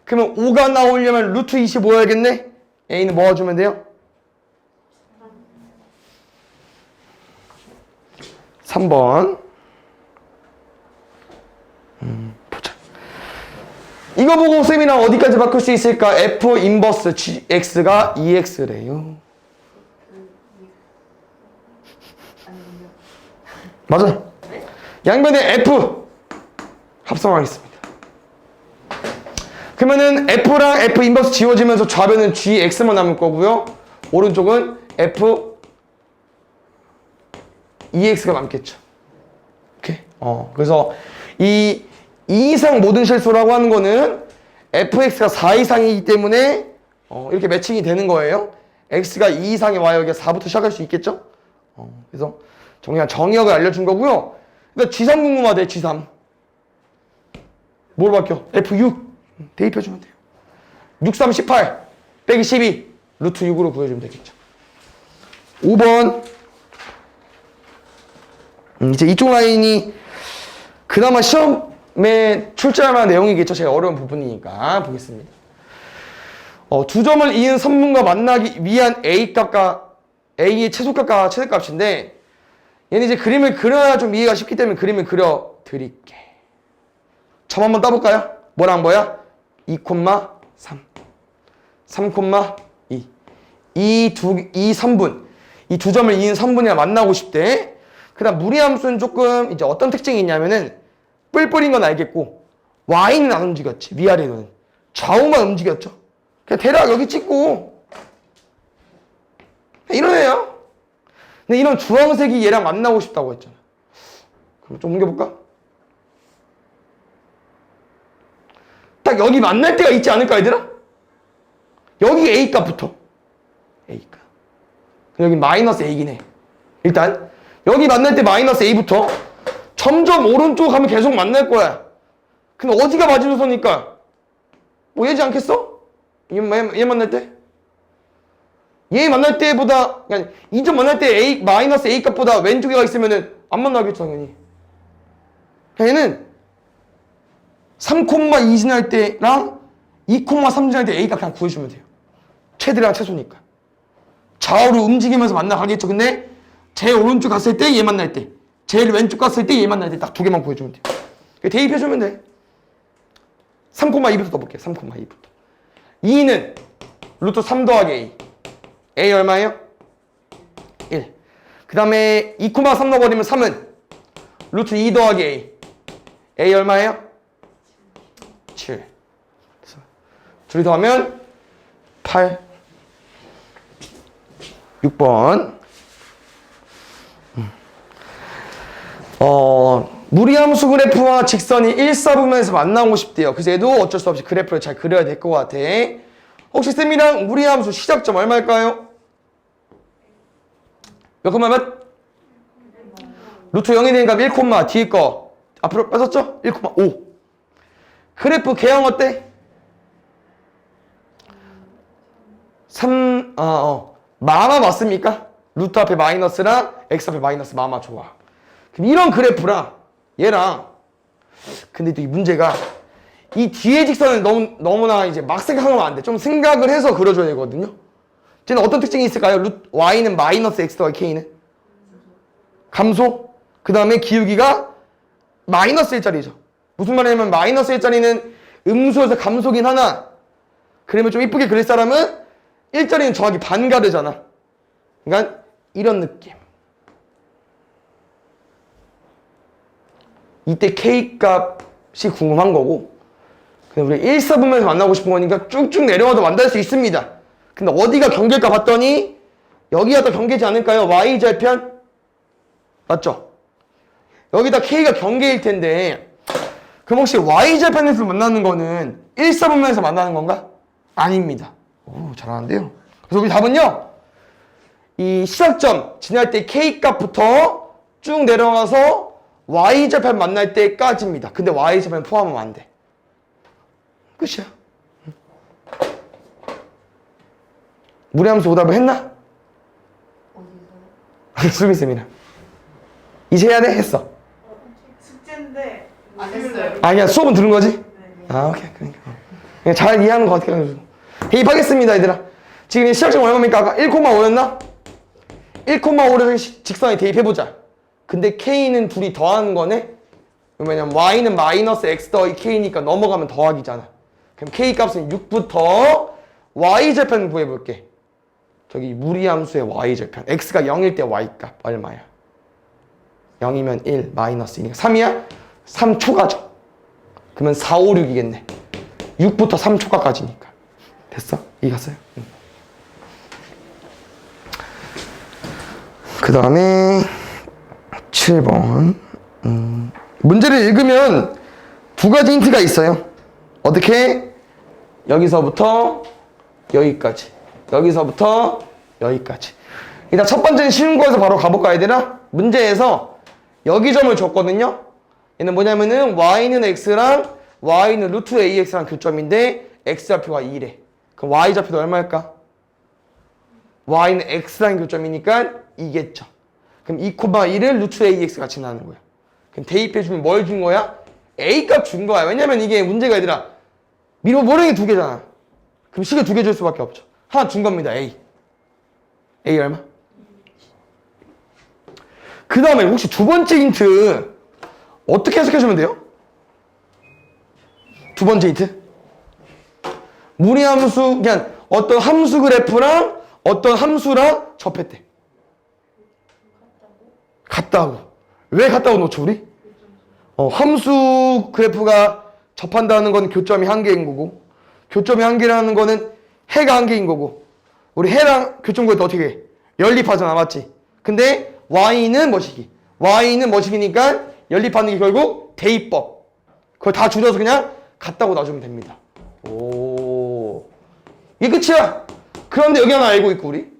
그러면 5가 나오려면 루트 25 해야겠네? a는 뭐 주면 돼요? 3번. 보자. 이거 보고 쌤이랑 어디까지 바꿀 수 있을까? f 인버스 x가 2x래요. 맞아. 양변에 f 합성하겠습니다. 그러면은 f랑 f 인버스 지워지면서 좌변은 gx만 남을 거고요. 오른쪽은 f 2x가 남겠죠. 오케이. 그래서 이 2 이상 모든 실수라고 하는 거는 fx가 4 이상이기 때문에 이렇게 매칭이 되는 거예요. x가 2 이상이 와요. 여기가 4부터 시작할 수 있겠죠? 그래서 그냥 정의역을 알려준 거고요. 그러니까 G3 궁금하대. G3 뭘 바뀌어? F6 대입해주면 돼요. 6, 3, 18 빼기 12 루트 6으로 구해주면 되겠죠. 5번. 이제 이쪽 라인이 그나마 시험에 출제할 만한 내용이겠죠. 제가 어려운 부분이니까 보겠습니다. 두 점을 이은 선분과 만나기 위한 A값과 A의 최소값과 최대값인데 얘는 이제 그림을 그려야 좀 이해가 쉽기 때문에 그림을 그려드릴게. 점 한번 따볼까요? 뭐랑 뭐야? 2,3 3,2 이 선분 이 두 점을 이은 선분이랑 만나고 싶대. 그 다음 무리함수는 조금 이제 어떤 특징이 있냐면은 뿔뿔인 건 알겠고 y는 안 움직였지. 위아래로는 좌우만 움직였죠. 그냥 대략 여기 찍고 이런 애요. 근데 이런 주황색이 얘랑 만나고 싶다고 했잖아. 그럼 좀 옮겨볼까? 딱 여기 만날 때가 있지 않을까 얘들아? 여기 A값부터 A값. 여기 마이너스 A긴 해. 일단 여기 만날 때 마이너스 A부터 점점 오른쪽 가면 계속 만날 거야. 근데 어디가 마지노선일까? 뭐 얘지 않겠어? 얘 만날 때? 얘 만날 때보다 그냥 이 점 만날 때 A 마이너스 A 값보다 왼쪽에 가 있으면은 안 만나겠죠 당연히. 얘는 3,2 지날 때랑 2,3 지날 때 A 값 그냥 구해주면 돼요. 최대랑 최소니까. 좌우로 움직이면서 만나가겠죠. 근데 제일 오른쪽 갔을 때 얘 만날 때, 제일 왼쪽 갔을 때 얘 만날 때 딱 두 개만 구해주면 돼요. 대입해주면 돼. 3,2부터 넣어볼게요. 3,2부터. 2는 루트 3 더하기 A. A 얼마예요? 1. 그 다음에 2,3 넣어버리면 3은 루트 2 더하기 a. a 얼마예요? 7. 둘이 더하면 8. 6번. 무리함수 그래프와 직선이 1사분면에서 만나고 싶대요. 그래서 얘도 어쩔 수 없이 그래프를 잘 그려야 될 것 같아. 혹시 쌤이랑 무리함수 시작점 얼마일까요? 몇 콤마 몇? 루트 0이 되니까 1, 뒤에 거 앞으로 빠졌죠? 1,5. 그래프 개형 어때? 3, 마마 맞습니까? 루트 앞에 마이너스랑 x 앞에 마이너스 마마 좋아. 그럼 이런 그래프랑 얘랑 근데 또 이 문제가 이 뒤에 직선을 너무나 이제 막 생각하면 안 돼. 좀 생각을 해서 그려줘야 되거든요. 쟤는 어떤 특징이 있을까요? y는 마이너스 x 더하기 k는? 감소? 그 다음에 기울기가 마이너스 1짜리죠. 무슨 말이냐면 마이너스 1짜리는 음수여서 감소긴 하나 그러면 좀 이쁘게 그릴 사람은 1짜리는 정확히 반가르잖아. 그러니까 이런 느낌. 이때 k 값이 궁금한 거고 그냥 우리 1사분면에서 만나고 싶은 거니까 쭉쭉 내려와도 만날 수 있습니다. 근데 어디가 경계일까 봤더니 여기가 더 경계지 않을까요? y절편? 맞죠? 여기다 k가 경계일 텐데 그럼 혹시 y절편에서 만나는 거는 1사분면에서 만나는 건가? 아닙니다. 오, 잘하는데요. 그래서 우리 답은요. 이 시작점 지날 때 k 값부터 쭉 내려가서 y절편 만날 때까지입니다. 근데 y절편 포함하면 안 돼. 끝이야. 무리함수 오답을 했나? 어디서요? 수빈쌤이랑. 이제 해야 돼? 했어. 숙제인데 안 했어요. 아, 그냥 수업은 들은 거지? 네. 아, 오케이. 그러니까. 그냥 잘 이해하는 것 같아. 대입하겠습니다, 얘들아. 지금 시작점 얼마입니까? 아까 1,5였나? 1,5를 직선에 대입해보자. 근데 k는 둘이 더하는 거네? 왜냐면 y는 마이너스 x 더하기 k니까 넘어가면 더하기잖아. 그럼 k 값은 6부터 y절편 구해볼게. 저기 무리함수의 y절편. x가 0일 때 y값 얼마야? 0이면 1, 마이너스 2니까 3이야? 3 초과죠. 그러면 4, 5, 6이겠네. 6부터 3 초과까지니까. 됐어? 이해갔어요? 응. 그 다음에 7번. 문제를 읽으면 두 가지 힌트가 있어요. 어떻게? 여기서부터 여기까지. 여기서부터 여기까지. 일단 첫 번째는 쉬운 거에서 바로 가볼까, 얘들아? 문제에서 여기 점을 줬거든요. 얘는 뭐냐면은 y는 x랑 y는 루트 ax랑 교점인데 x좌표가 2래. 그럼 y좌표도 얼마일까? y는 x랑 교점이니까 2겠죠. 그럼 2,1을 루트 ax 같이 나는 거야. 그럼 대입해주면 뭘 준 거야? a 값 준 거야. 왜냐면 이게 문제가 얘들아 미리 모르는 게 두 개잖아. 그럼 식을 두 개 줄 수밖에 없죠. 하나 준 겁니다. a 얼마? 그 다음에 혹시 두 번째 힌트 어떻게 해석해주면 돼요? 두 번째 힌트 무리함수 그냥 어떤 함수 그래프랑 어떤 함수랑 접했대. 같다고. 왜 같다고 놓죠 우리? 함수 그래프가 접한다는 건 교점이 한 개인 거고 교점이 한 개라는 거는 해가 한 개인 거고 우리 해랑 교점 구할 때 어떻게 해? 연립하잖아. 맞지? 근데 y는 뭐시기? y는 뭐시기니까 연립하는 게 결국 대입법. 그걸 다 줄여서 그냥 같다고 놔주면 됩니다. 오, 이게 끝이야. 그런데 여기 하나 알고 있고 우리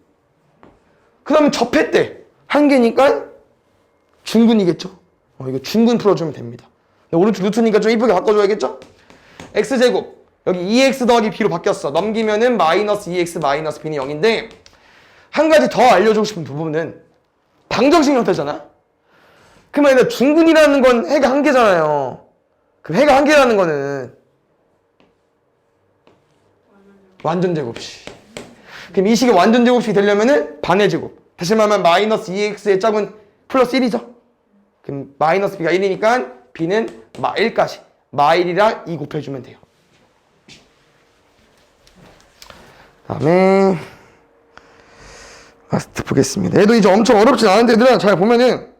그 다음에 접했대. 한 개니까 중근이겠죠. 이거 중근 풀어주면 됩니다. 오른쪽 루트니까 좀 이쁘게 바꿔줘야겠죠? x제곱 여기 2x 더하기 b로 바뀌었어. 넘기면은 마이너스 2x 마이너스 b는 0인데 한 가지 더 알려주고 싶은 부분은 방정식 형태잖아. 그러면 얘들 중근이라는 건 해가 한 개잖아요. 그럼 해가 한 개라는 거는 완전 제곱식. 그럼 이 식이 완전 제곱식이 되려면은 반의 제곱. 다시 말하면 마이너스 2x의 짝은 플러스 1이죠. 그럼 마이너스 b가 1이니까 b는 마1까지 마1이랑 2 곱해주면 돼요. 다음에 라스트 보겠습니다. 얘도 이제 엄청 어렵진 않은데 얘들아 잘 보면은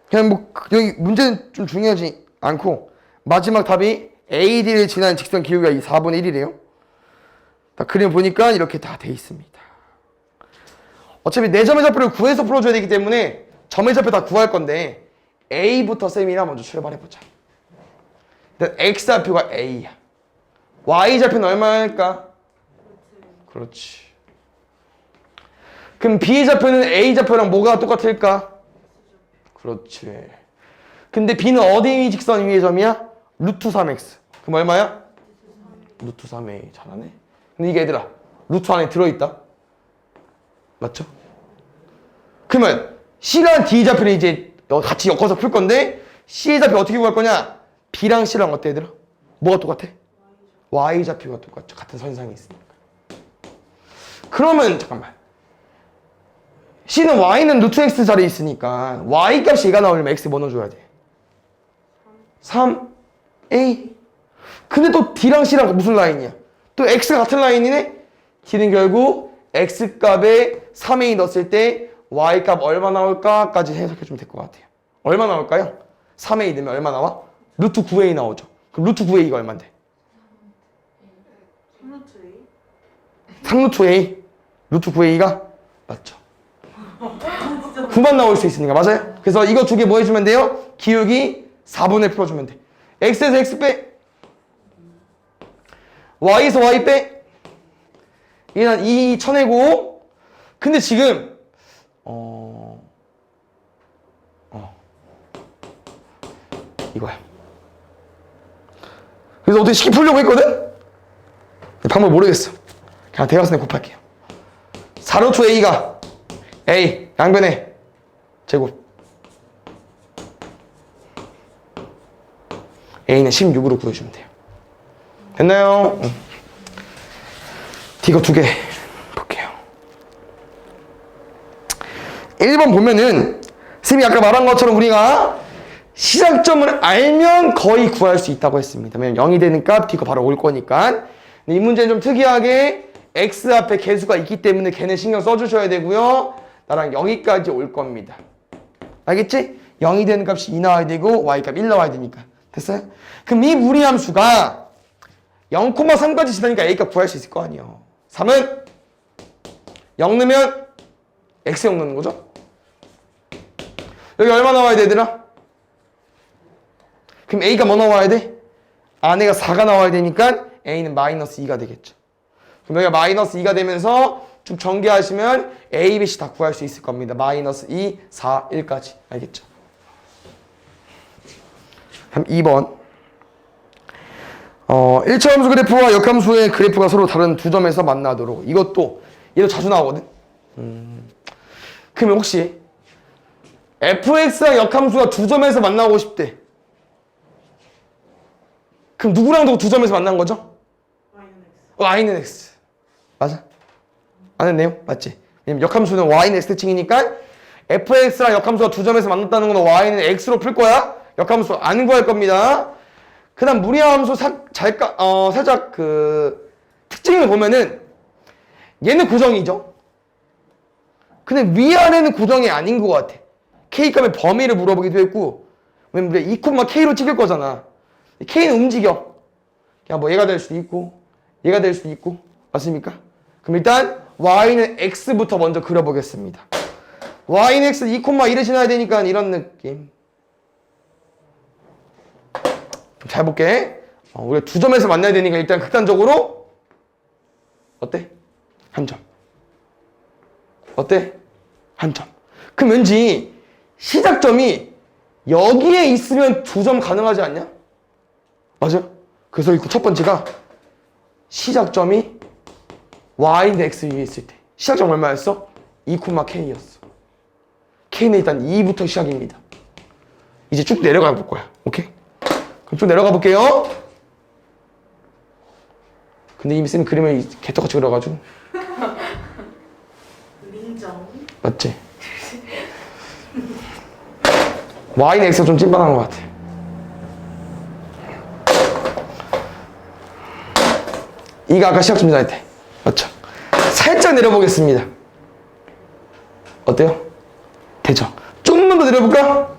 그냥 뭐 여기 문제는 좀 중요하지 않고 마지막 답이 AD를 지나는 직선 기울기가 이 4분의 1이래요. 딱 그림 보니까 이렇게 다 돼 있습니다. 어차피 네 점의 좌표를 구해서 풀어줘야 되기 때문에 점의 좌표 다 구할 건데 A부터 쌤이랑 먼저 출발해보자. 일단 X 좌표가 A야. Y 좌표는 얼마일까? 그렇지. 그럼 B의 좌표는 A 좌표랑 뭐가 똑같을까? 그렇지. 근데 B는 어디 직선 위의 점이야? 루트 3x. 그럼 얼마야? 루트 3a. 잘하네. 근데 이게 얘들아 루트 안에 들어있다. 맞죠? 그러면 C랑 D 좌표를 이제 같이 엮어서 풀 건데 C의 좌표 어떻게 구할 거냐? B랑 C랑 어때 얘들아? 뭐가 똑같아? Y 좌표가 똑같죠. 같은 선상에 있으니까. 그러면 잠깐만. C는 Y는 루트 X 자리에 있으니까 Y 값이 얘가 나오려면 X 뭐 넣어줘야 돼? 3A. 근데 또 D랑 C랑 무슨 라인이야? 또 X가 같은 라인이네? D는 결국 X 값에 3A 넣었을 때 Y 값 얼마 나올까까지 해석해주면 될 것 같아요. 얼마 나올까요? 3A 넣으면 얼마 나와? 루트 9A 나오죠. 그럼 루트 9A가 얼만데? 3루트 A. 루트 9A가 맞죠. 9만 나올 수 있으니까 맞아요. 그래서 이거 두 개 뭐 해주면 돼요? 기울기 4분의 풀어주면 돼. X에서 X 빼, Y에서 Y 빼. 이게 한 2 쳐내고. 근데 지금 이거야. 그래서 어떻게 쉽게 풀려고 했거든? 방법 모르겠어. 그냥 대각선에 곱할게요. 4루트 A가 A 양변에 제곱 A는 16으로 구해주면 돼요. 됐나요? 이거 두 개 볼게요. 1번 보면은 쌤이 아까 말한 것처럼 우리가 시작점을 알면 거의 구할 수 있다고 했습니다. 왜냐면 0이 되는 값 D가 바로 올 거니까. 이 문제는 좀 특이하게 X 앞에 개수가 있기 때문에 걔는 신경 써주셔야 되고요. 나랑 여기까지 올 겁니다. 알겠지? 0이 되는 값이 2 나와야 되고 Y값 1 나와야 되니까. 됐어요? 그럼 이 무리함수가 0,3까지 지나니까 A값 구할 수 있을 거 아니에요. 3은 0 넣으면 X 0 넣는 거죠? 여기 얼마 나와야 돼 얘들아? 그럼 A가 뭐 나와야 돼? 안에가 4가 나와야 되니까 A는 마이너스 2가 되겠죠. 그럼 여기가 마이너스 2가 되면서 좀 전개하시면 A, B, C 다 구할 수 있을 겁니다. 마이너스 2, 4, 1까지. 알겠죠? 그럼 2번 1차 함수 그래프와 역함수의 그래프가 서로 다른 두 점에서 만나도록. 이것도 얘도 자주 나오거든. 그러면 혹시 fx랑 역함수가 두 점에서 만나고 싶대. 그럼 누구랑도 두 점에서 만난 거죠? y는 x. 맞아? 아는 내용? 맞지? 왜냐면 역함수는 y는 x 특징이니까 fx랑 역함수가 두 점에서 만났다는 건 y는 x로 풀 거야. 역함수 안 구할 겁니다. 그 다음 무리함수 살짝 그 특징을 보면은 얘는 고정이죠. 근데 위아래는 고정이 아닌 것 같아. K값의 범위를 물어보기도 했고, 왜냐면 우리가 2,K로 찍을 거잖아. K는 움직여. 그냥 뭐 얘가 될 수도 있고 얘가 될 수도 있고. 맞습니까? 그럼 일단 Y는 X부터 먼저 그려보겠습니다. Y는 X 2,1을 지나야 되니까 이런 느낌. 잘 볼게. 우리가 두 점에서 만나야 되니까 일단 극단적으로 어때? 한 점. 어때? 한 점. 그럼 왠지 시작점이 여기에 있으면 두 점 가능하지 않냐? 맞아? 그래서 일단 첫 번째가 시작점이 Y인데 X 위에 있을 때 시작점 얼마였어? 2,K였어. K는 일단 2부터 시작입니다. 이제 쭉 내려가 볼 거야. 오케이? 그럼 쭉 내려가 볼게요. 근데 이미 쌤이 그림을 개떡같이 그려가지고 민정. 맞지? Y는 X가 좀 찐빵한 것 같아. 이가 아까 시작점 지날 때 맞죠? 살짝 내려보겠습니다. 어때요? 되죠? 좀만 더 내려볼까?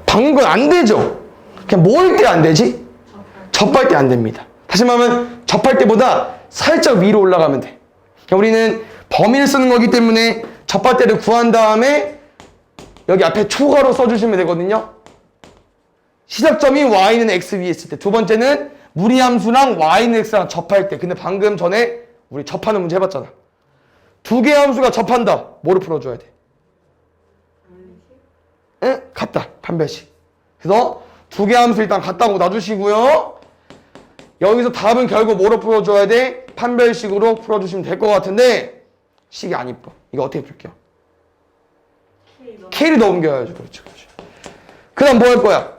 방금 안 되죠? 그냥 뭐 할 때 안 되지? 접할 때 안 됩니다. 다시 말하면 접할 때보다 살짝 위로 올라가면 돼. 그러니까 우리는 범위를 쓰는 거기 때문에 접할 때를 구한 다음에 여기 앞에 초가로 써주시면 되거든요. 시작점이 y는 x 위에 있을 때, 두 번째는 무리함수랑 y는 x랑 접할 때. 근데 방금 전에 우리 접하는 문제 해봤잖아. 두 개의 함수가 접한다. 뭐를 풀어줘야 돼? 응? 같다. 판별식. 그래서 두 개의 함수 일단 같다고 놔주시고요. 여기서 답은 결국 뭐로 풀어줘야 돼? 판별식으로 풀어주시면 될 것 같은데 식이 안 이뻐. 이거 어떻게 풀게요? K를 넘겨야죠. 그렇죠. 그 다음 뭐 할 거야?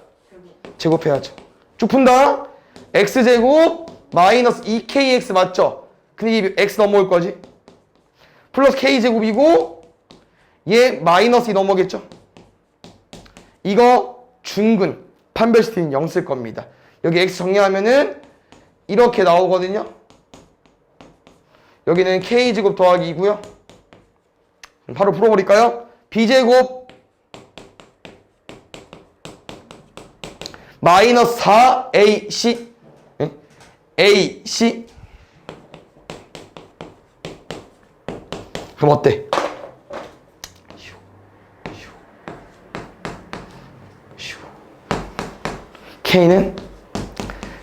제곱해야죠. 쭉 푼다. x제곱 마이너스 2kx 맞죠? 근데 이 x 넘어올 거지? 플러스 k제곱이고 얘 마이너스 2 넘어오겠죠? 이거 중근 판별식 0 쓸 겁니다. 여기 x 정리하면은 이렇게 나오거든요. 여기는 k제곱 더하기 2고요. 바로 풀어버릴까요? b제곱 마이너스 4ac ac 그럼 어때? k는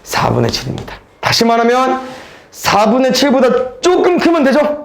4분의 7입니다. 다시 말하면 4분의 7보다 조금 크면 되죠?